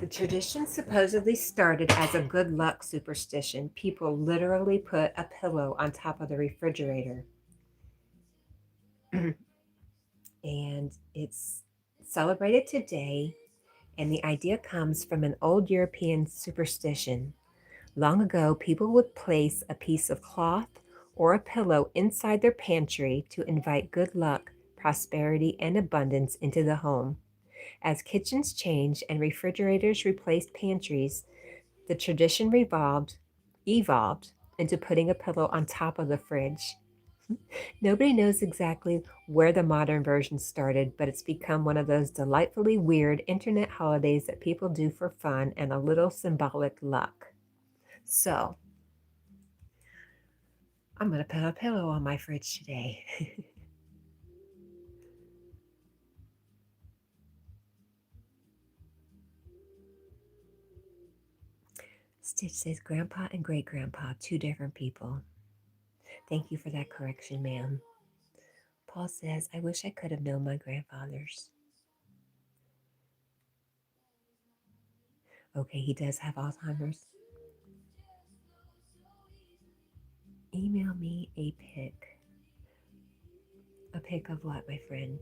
The tradition supposedly started as a good luck superstition. People literally put a pillow on top of the refrigerator. And it's celebrated today. And the idea comes from an old European superstition. Long ago, people would place a piece of cloth or a pillow inside their pantry to invite good luck, prosperity, and abundance into the home. As kitchens changed and refrigerators replaced pantries, the tradition evolved into putting a pillow on top of the fridge. Nobody knows exactly where the modern version started, but it's become one of those delightfully weird internet holidays that people do for fun and a little symbolic luck. So, I'm going to put a pillow on my fridge today. Stitch says Grandpa and Great Grandpa, two different people. Thank you for that correction, ma'am. Paul says, I wish I could have known my grandfathers. Okay, he does have Alzheimer's. Email me a pic. A pic of what, my friend?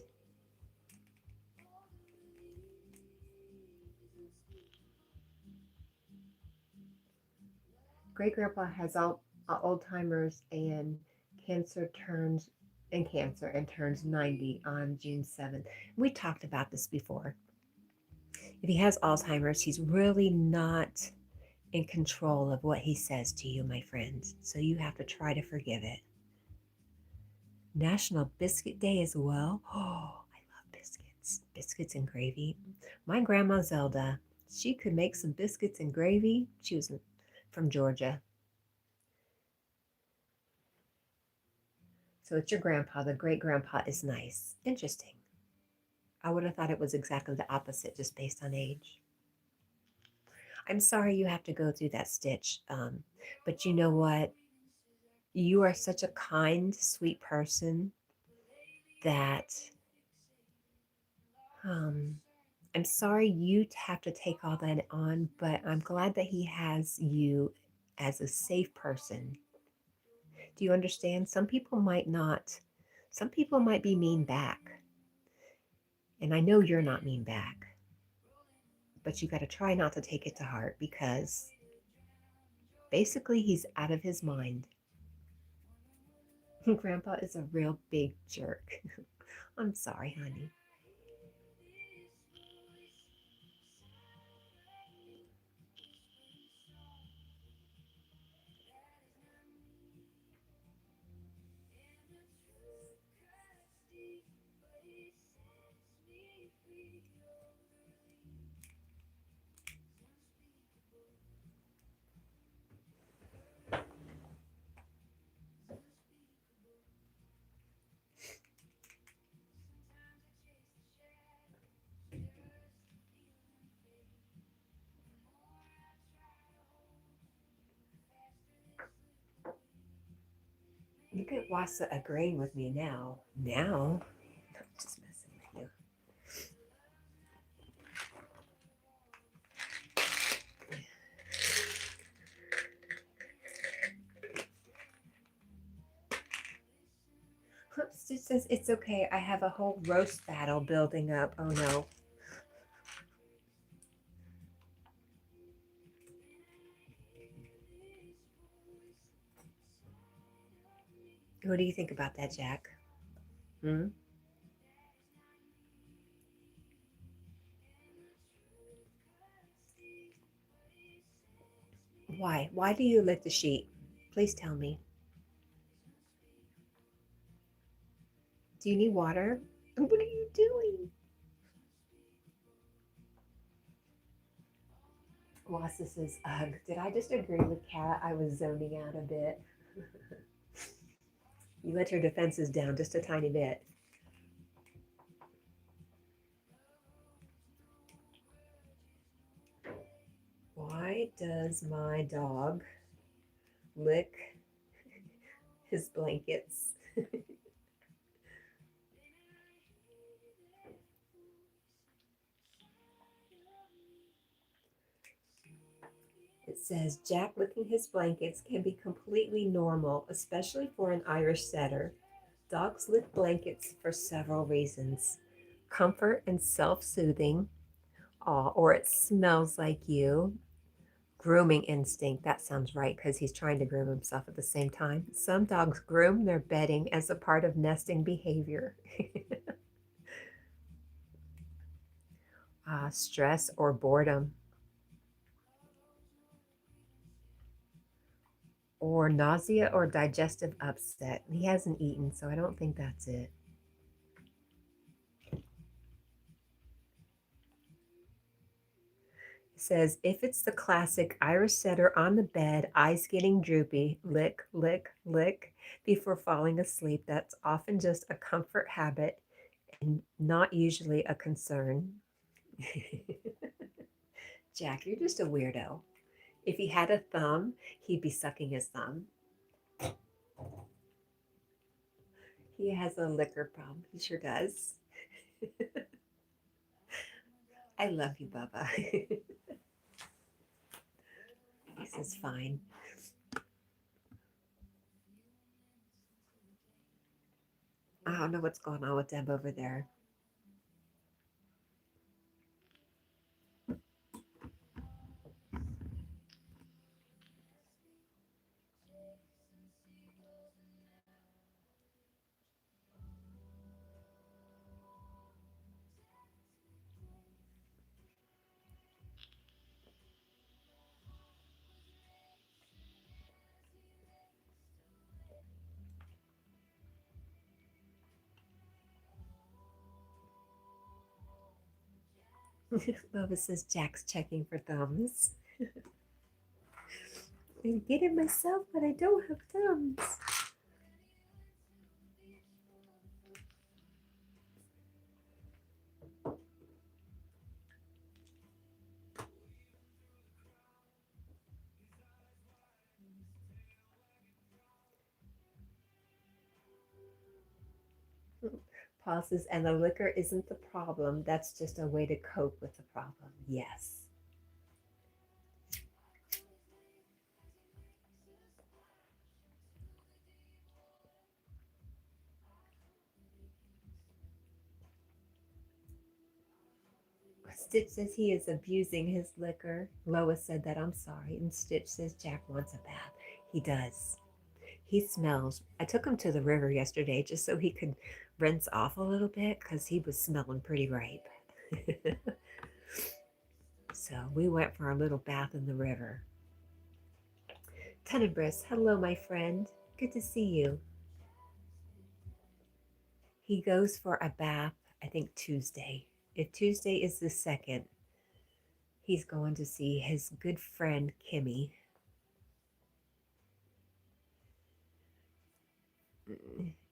Great grandpa has Alzheimer's and cancer and turns 90 on June 7th. We talked about this before. If he has Alzheimer's, he's really not in control of what he says to you, my friends. So you have to try to forgive it. National Biscuit Day as well. Oh, I love biscuits. Biscuits and gravy. My grandma Zelda, she could make some biscuits and gravy. She was from Georgia. So it's your grandpa. The great grandpa is nice. Interesting. I would have thought it was exactly the opposite, just based on age. I'm sorry you have to go through that, Stitch. But you know what? You are such a kind, sweet person that I'm sorry you have to take all that on, but I'm glad that he has you as a safe person. Do you understand? Some people might not. Some people might be mean back. And I know you're not mean back. But you got to try not to take it to heart because basically he's out of his mind. Grandpa is a real big jerk. I'm sorry, honey. Look at Wasa agreeing with me now. Now? I'm just messing with you. It says it's okay. I have a whole roast battle building up. Oh no. What do you think about that, Jack? Hmm? Why? Why do you lick the sheet? Please tell me. Do you need water? What are you doing? Wasa says, ugh. Did I just agree with Kat? I was zoning out a bit. You let your defenses down just a tiny bit. Why Does my dog lick his blankets? It says Jack licking his blankets can be completely normal, especially for an Irish setter. Dogs lick blankets for several reasons: comfort and self soothing, or it smells like you. Grooming instinct, that sounds right because he's trying to groom himself at the same time. Some dogs groom their bedding as a part of nesting behavior. Stress or boredom, or nausea or digestive upset. He hasn't eaten, so I don't think that's it. It says if it's the classic Irish setter on the bed, eyes getting droopy, lick, lick, lick before falling asleep, that's often just a comfort habit and not usually a concern. Jack, you're just a weirdo. If he had a thumb, he'd be sucking his thumb. He has a liquor problem. He sure does. I love you, Bubba. This is fine. I don't know what's going on with Deb over there. Bubba says Jack's checking for thumbs. I get it myself, but I don't have thumbs. Paul says, and the liquor isn't the problem. That's just a way to cope with the problem. Yes. Stitch says he is abusing his liquor. Lois said that I'm sorry. And Stitch says Jack wants a bath. He does. He smells. I took him to the river yesterday just so he could rinse off a little bit because he was smelling pretty ripe. So we went for a little bath in the river. Tenebris, hello, my friend. Good to see you. He goes for a bath, I think Tuesday. If Tuesday is the 2nd, he's going to see his good friend Kimmy.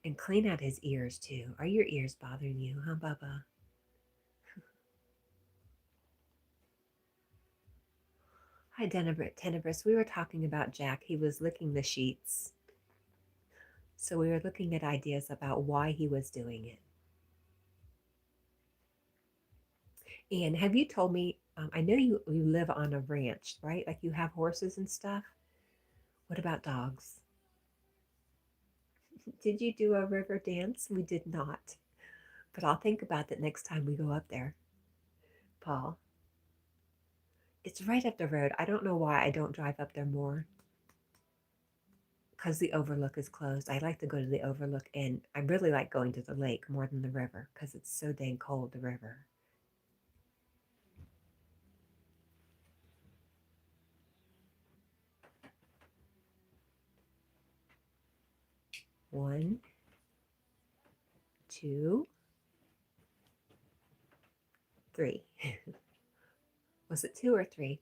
And clean out his ears too. Are your ears bothering you, huh, Bubba? Hi, Tenebris. We were talking about Jack. He was licking the sheets. So we were looking at ideas about why he was doing it. And have you told me, I know you live on a ranch, right? Like you have horses and stuff. What about dogs? Did you do a river dance? We did not. But I'll think about that next time we go up there. Paul. It's right up the road. I don't know why I don't drive up there more. Because the overlook is closed. I like to go to the overlook, and I really like going to the lake more than the river because it's so dang cold, the river. One, two, three. Was it 2 or 3?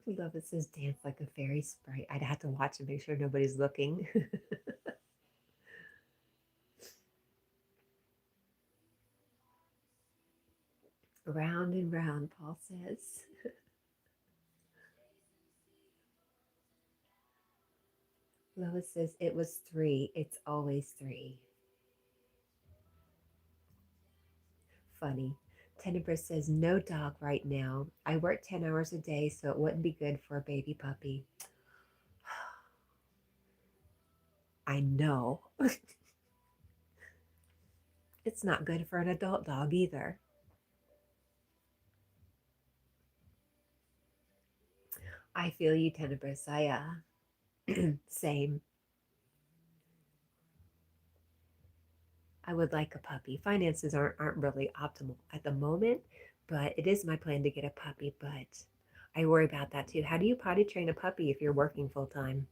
Love it says dance like a fairy sprite. I'd have to watch and make sure nobody's looking. Round and round, Paul says. Lois says it was 3. It's always 3. Funny. Tenebris says no dog right now. I work 10 hours a day, so it wouldn't be good for a baby puppy. I know. It's not good for an adult dog either. I feel you, Tenebris. Same. I would like a puppy. Finances aren't really optimal at the moment, but it is my plan to get a puppy. But I worry about that too. How do you potty train a puppy if you're working full time?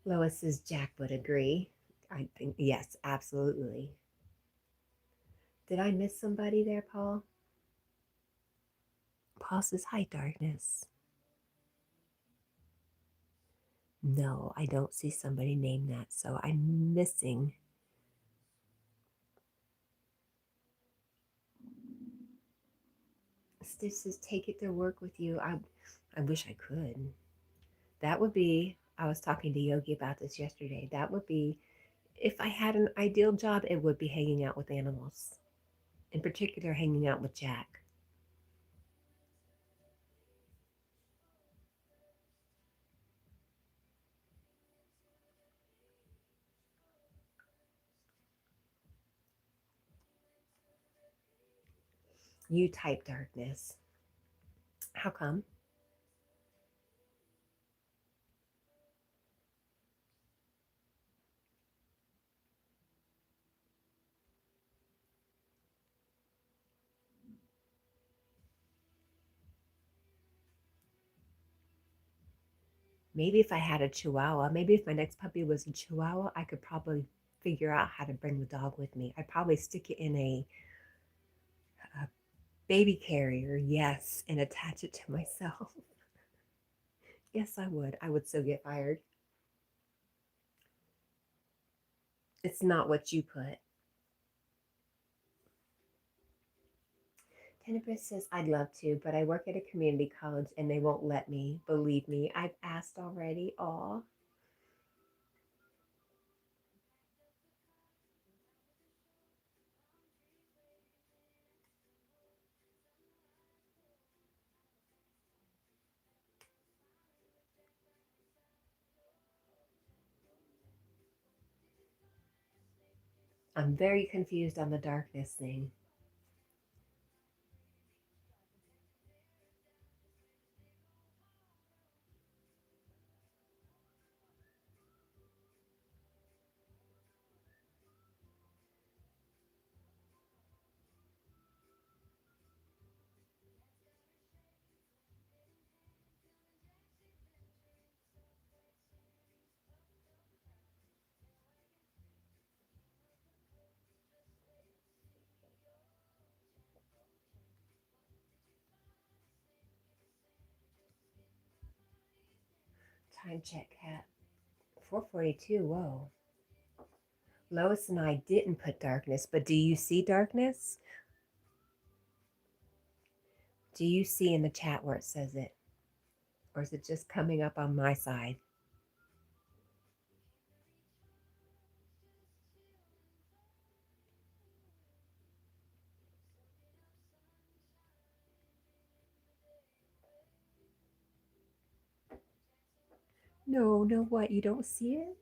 Lois says Jack would agree. I think, yes, absolutely. Did I miss somebody there, Paul? Paul says, hi, darkness. No, I don't see somebody named that, so I'm missing. Stitch says, take it to work with you. I wish I could. That would be, I was talking to Yogi about this yesterday. That would be, if I had an ideal job, it would be hanging out with animals. In particular, hanging out with Jack. You type darkness. How come? Maybe if I had a chihuahua, maybe if my next puppy was a chihuahua, I could probably figure out how to bring the dog with me. I'd probably stick it in a baby carrier, yes, and attach it to myself. Yes, I would. I would still get fired. It's not what you put. Tenebris says, I'd love to, but I work at a community college and they won't let me. Believe me, I've asked already. Aw. I'm very confused on the darkness thing. Time check, Cat. 4:42. Whoa. Lois and I didn't put darkness, but do you see darkness? Do you see in the chat where it says it? Or is it just coming up on my side? No, no, what? You don't see it?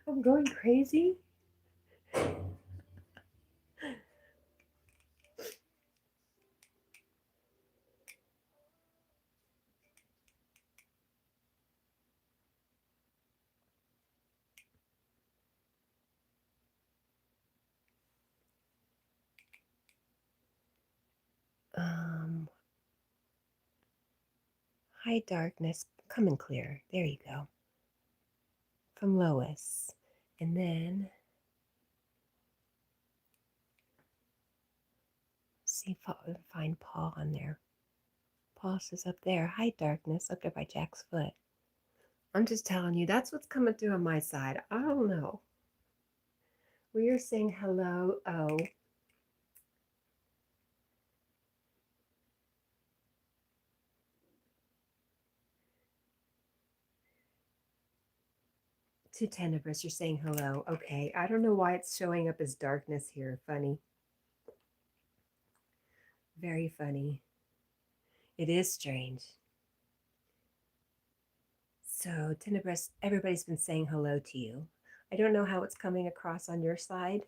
I'm going crazy? Um, Hi, darkness. Coming clear. There you go. From Lois. And then see if I can find Paul on there. Paul says up there. Hi, darkness. Up there by Jack's foot. I'm just telling you, that's what's coming through on my side. I don't know. We are saying hello. Oh, To Tenebris, you're saying hello. Okay, I don't know why it's showing up as darkness here. Funny. Very funny. It is strange. So, Tenebris, everybody's been saying hello to you. I don't know how it's coming across on your side,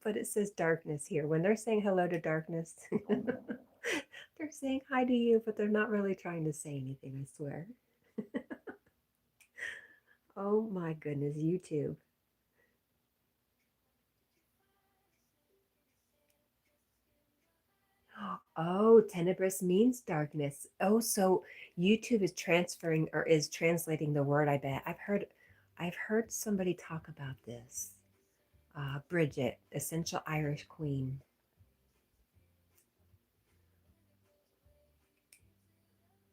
but it says darkness here. When they're saying hello to darkness, they're saying hi to you, but they're not really trying to say anything, I swear. Oh my goodness, YouTube. Oh, tenebris means darkness. Oh, so YouTube is transferring or is translating the word, I bet. I've heard somebody talk about this. Bridget, Essential Irish Queen.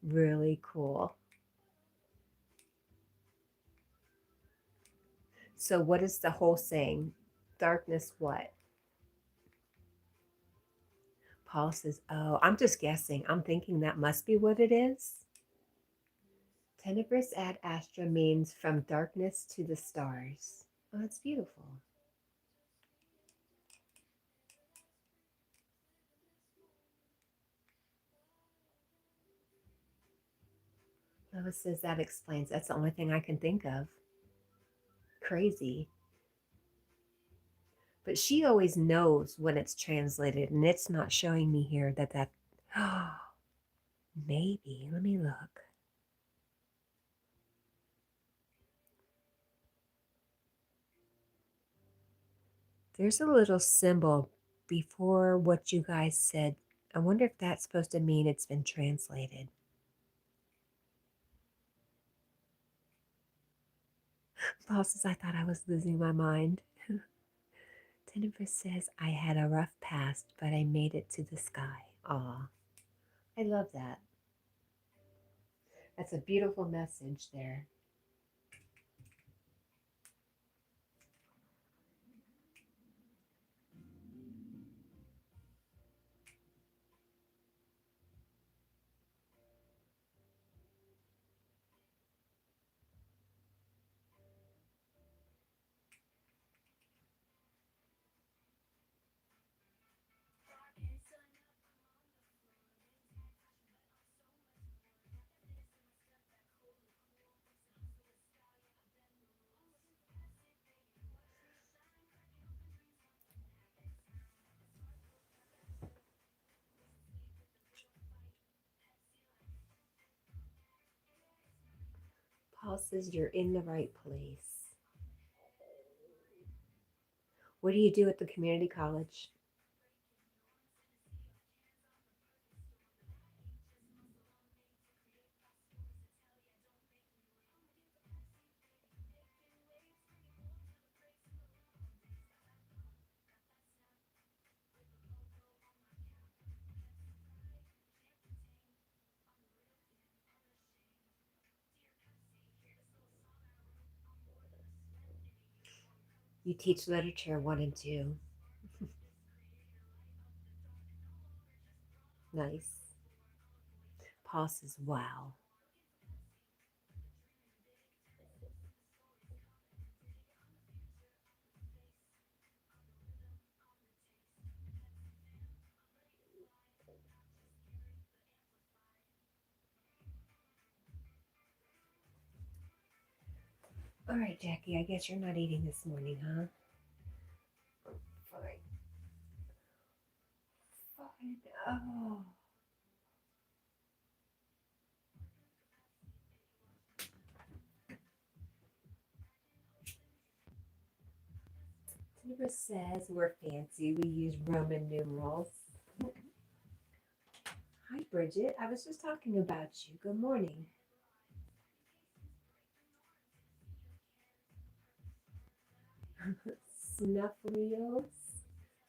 Really cool. So what is the whole saying? Darkness what? Paul says, oh, I'm just guessing. I'm thinking that must be what it is. Tenebris ad astra means from darkness to the stars. Oh, that's beautiful. Lois says that explains. That's the only thing I can think of. Crazy. But she always knows when it's translated, and it's not showing me here that. Oh, maybe. Let me look. There's a little symbol before what you guys said. I wonder if that's supposed to mean it's been translated. Bosses, I thought I was losing my mind. Jennifer says, I had a rough past, but I made it to the sky. Aw, I love that. That's a beautiful message there. Paul says you're in the right place. What do you do at the community college? You teach literature 1 and 2. Nice. Paul says, wow. All right, Jackie, I guess you're not eating this morning, huh? Fine. Fine. Oh. Deborah says we're fancy. We use Roman numerals. Hi, Bridget. I was just talking about you. Good morning. Snuffleos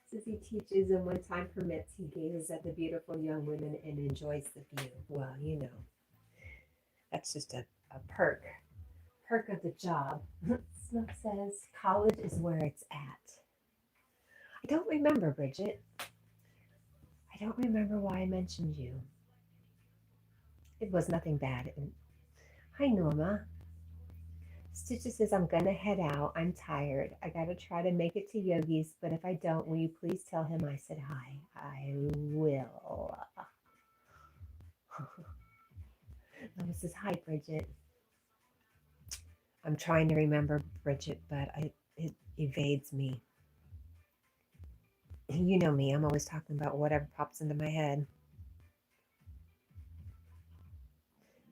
says he teaches, and when time permits, he gazes at the beautiful young women and enjoys the view. Well, that's just a perk of the job. Snuff says college is where it's at. I don't remember, Bridget. I don't remember why I mentioned you. It was nothing bad. And hi, Norma. Stitches says, I'm gonna head out. I'm tired. I gotta try to make it to Yogi's, but if I don't, will you please tell him I said hi? I will. Lois says, hi, Bridget. I'm trying to remember Bridget, but it evades me. You know me, I'm always talking about whatever pops into my head.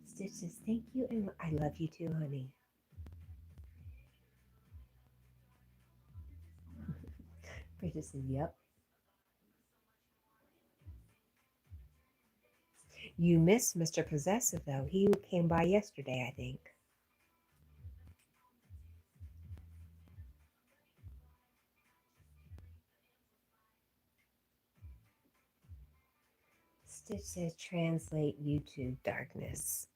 Stitch says, thank you, and I love you too, honey. Bridget says, yep. You missed Mr. Possessive, though. He came by yesterday, I think. Stitch says, translate YouTube darkness.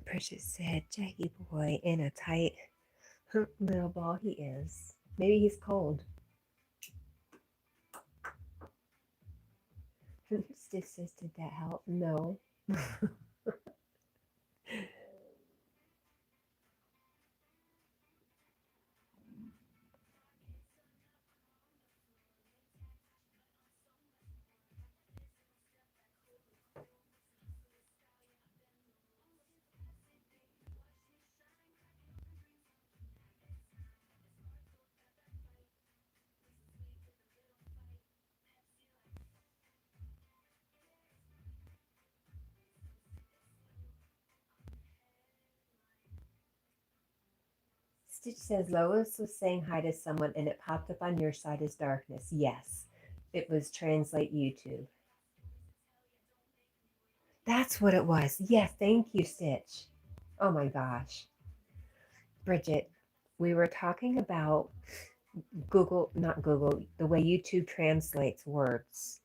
Bridget said, Jackie boy in a tight little ball he is. Maybe he's cold. Stitch says, did that help? No. Stitch says, Lois was saying hi to someone and it popped up on your side as darkness. Yes, it was translate YouTube. That's what it was. Yes, thank you, Stitch. Oh my gosh. Bridget, we were talking about Google, not Google, the way YouTube translates words.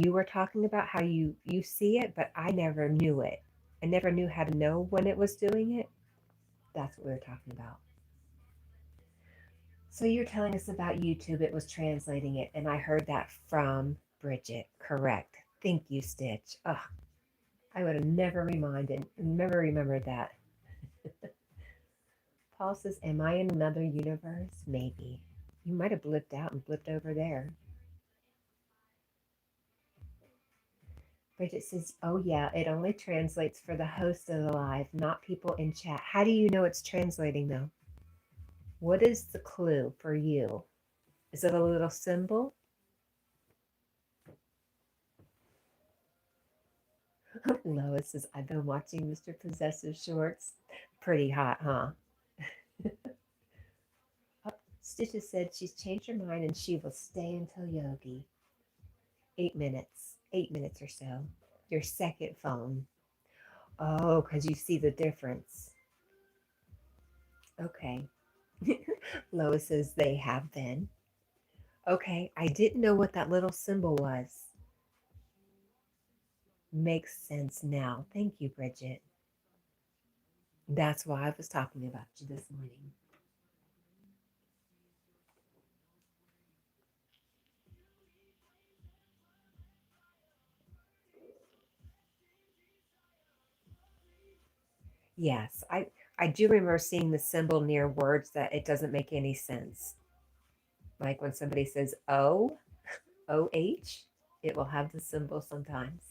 You were talking about how you see it, but I never knew it. I never knew how to know when it was doing it. That's what we were talking about. So you're telling us about YouTube, it was translating it, and I heard that from Bridget. Correct. Thank you, Stitch. Ugh, I would have never remembered that. Paul says, am I in another universe? Maybe. You might have blipped out and blipped over there. Bridget says, oh yeah, it only translates for the host of the live, not people in chat. How do you know it's translating though? What is the clue for you? Is it a little symbol? Lois says, I've been watching Mr. Possessive shorts. Pretty hot, huh? Oh, Stitches said she's changed her mind and she will stay until Yogi. 8 minutes. 8 minutes or so. Your second phone. Oh, because you see the difference. Okay. Lois says they have been. Okay, I didn't know what that little symbol was. Makes sense now. Thank you, Bridget. That's why I was talking about you this morning. Yes, I do remember seeing the symbol near words that it doesn't make any sense. Like when somebody says OH, it will have the symbol sometimes.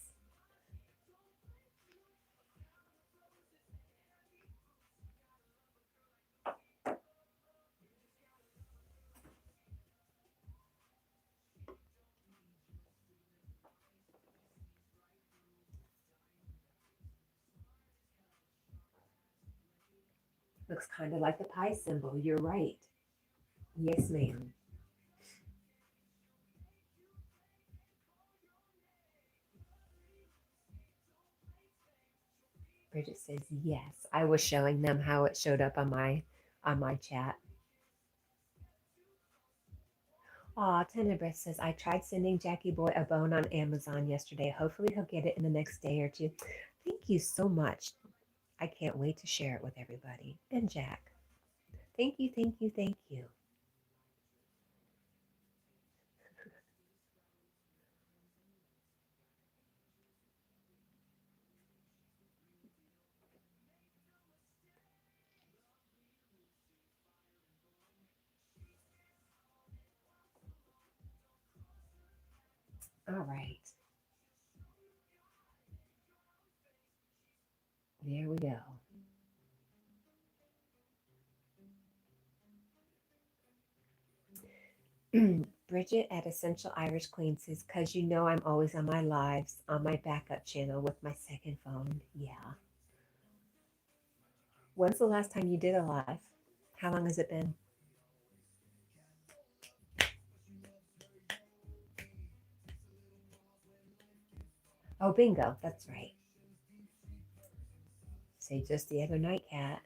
Looks kind of like the pie symbol. You're right. Yes, ma'am. Bridget says yes. I was showing them how it showed up on my chat. Aw, Tenebris says I tried sending Jackie Boy a bone on Amazon yesterday. Hopefully he'll get it in the next day or two. Thank you so much. I can't wait to share it with everybody. And Jack. Thank you, thank you, thank you. All right. There we go. Bridget at Essential Irish Queen says, because you know I'm always on my lives on my backup channel with my second phone. Yeah. When's the last time you did a live? How long has it been? Oh, bingo. That's right. Say just the other night, Cat.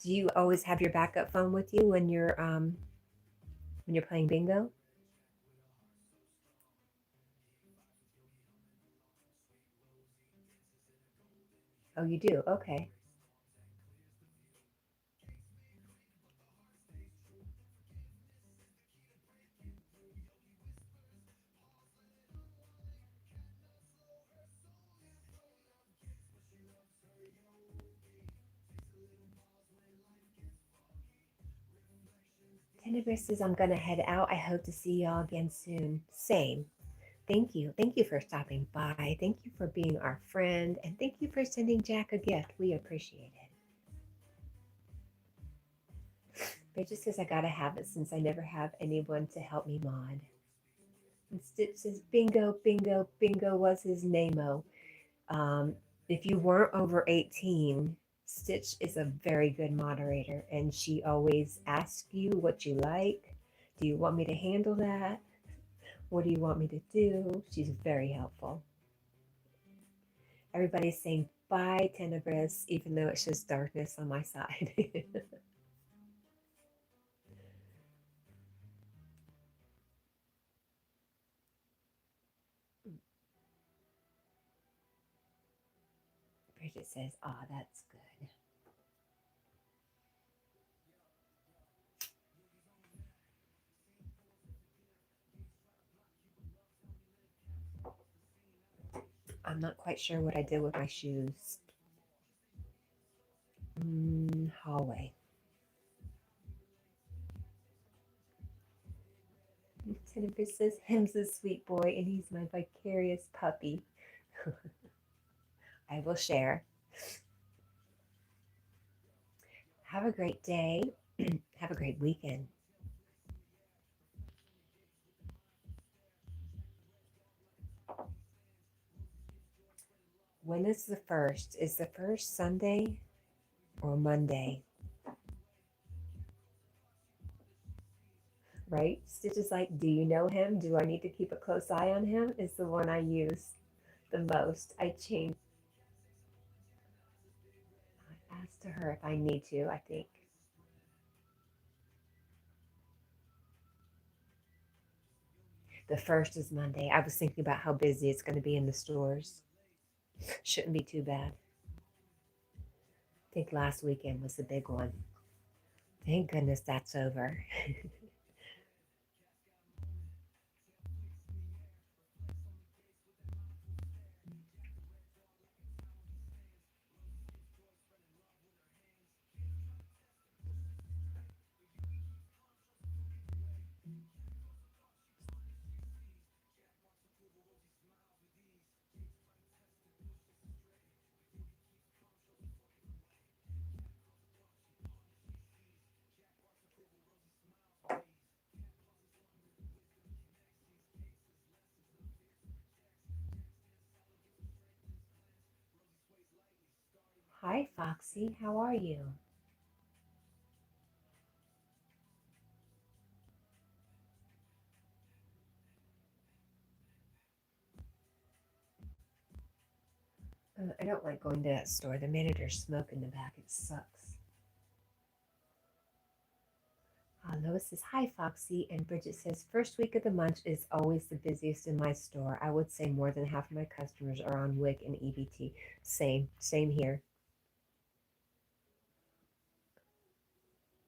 Do you always have your backup phone with you when you're playing bingo? Oh, you do. Okay. Tenebris says I'm gonna head out. I hope to see y'all again soon. Same. Thank you. Thank you for stopping by. Thank you for being our friend, and thank you for sending Jack a gift. We appreciate it. Bridget says I gotta have it since I never have anyone to help me mod. And Stitch says bingo, bingo, bingo was his name-o. Um, if you weren't over 18, Stitch is a very good moderator, and she always asks you what you like. Do you want me to handle that? What do you want me to do? She's very helpful. Everybody's saying bye, Tenebris, even though it's just darkness on my side. Bridget says, ah, oh, that's good. I'm not quite sure what I did with my shoes. Hallway. Tenebris says, him's a sweet boy, and he's my vicarious puppy. I will share. Have a great day. Have a great weekend. When is the first? Is the first Sunday or Monday? Right? Stitch is like, do you know him? Do I need to keep a close eye on him? Is the one I use the most. I changed. I asked to her if I need to, I think. The first is Monday. I was thinking about how busy it's going to be in the stores. Shouldn't be too bad. I think last weekend was the big one. Thank goodness that's over. Hi, Foxy. How are you? I don't like going to that store. The manager's smoke in the back. It sucks. Lois says, hi, Foxy. And Bridget says, first week of the month is always the busiest in my store. I would say more than half of my customers are on WIC and EBT. Same here.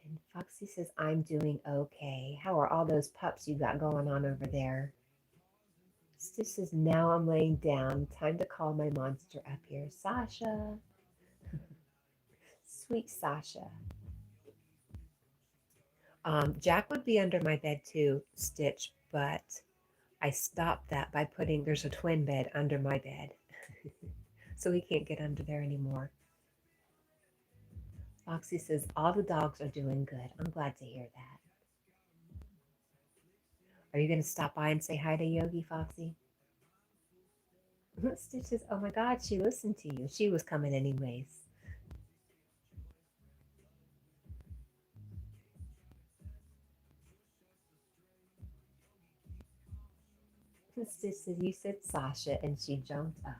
And Foxy says, I'm doing okay. How are all those pups you got going on over there? Stitch says, now I'm laying down. Time to call my monster up here. Sasha. Sweet Sasha. Jack would be under my bed too, Stitch, but I stopped that by putting, there's a twin bed under my bed. So he can't get under there anymore. Foxy says, all the dogs are doing good. I'm glad to hear that. Are you going to stop by and say hi to Yogi, Foxy? Stitch says, oh my God, she listened to you. She was coming anyways. Stitch says, you said Sasha, and she jumped up.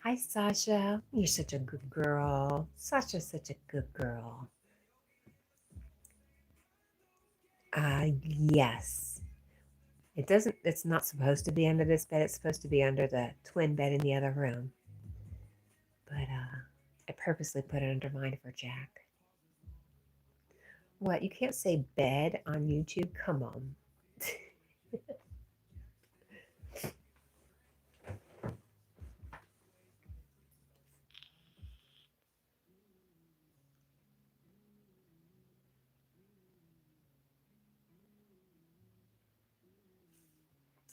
Hi, Sasha. You're such a good girl. Sasha's such a good girl. Yes. It's not supposed to be under this bed. It's supposed to be under the twin bed in the other room. But I purposely put it under mine for Jack. What? You can't say bed on YouTube? Come on.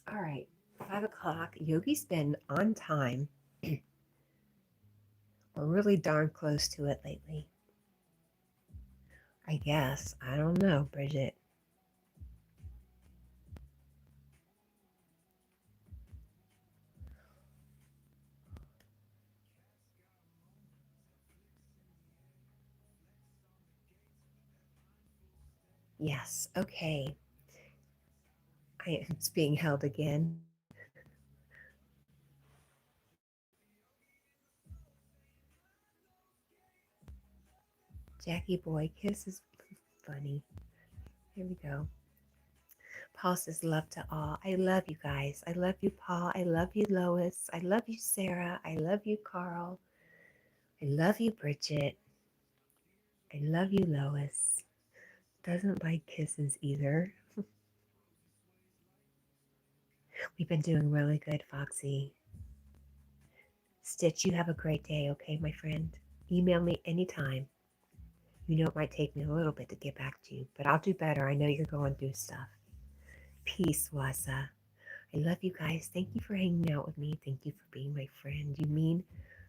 All right, 5 o'clock. Yogi's been on time. We're really darn close to it lately. I guess. I don't know, Bridget. Yes, okay. It's being held again. Jackie boy kiss is funny. Here we go. Paul says love to all. I love you guys. I love you, Paul. I love you, Lois. I love you, Sarah. I love you, Carl. I love you, Bridget. I love you, Lois. Doesn't like kisses either. We've been doing really good, Foxy. Stitch, you have a great day, okay, my friend? Email me anytime. You know it might take me a little bit to get back to you, but I'll do better. I know you're going through stuff. Peace, Wasa. I love you guys. Thank you for hanging out with me. Thank you for being my friend. You mean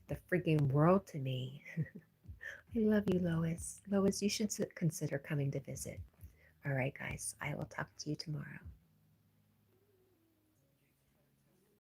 the freaking world to me. I love you, Lois. Lois, you should consider coming to visit. All right, guys. I will talk to you tomorrow.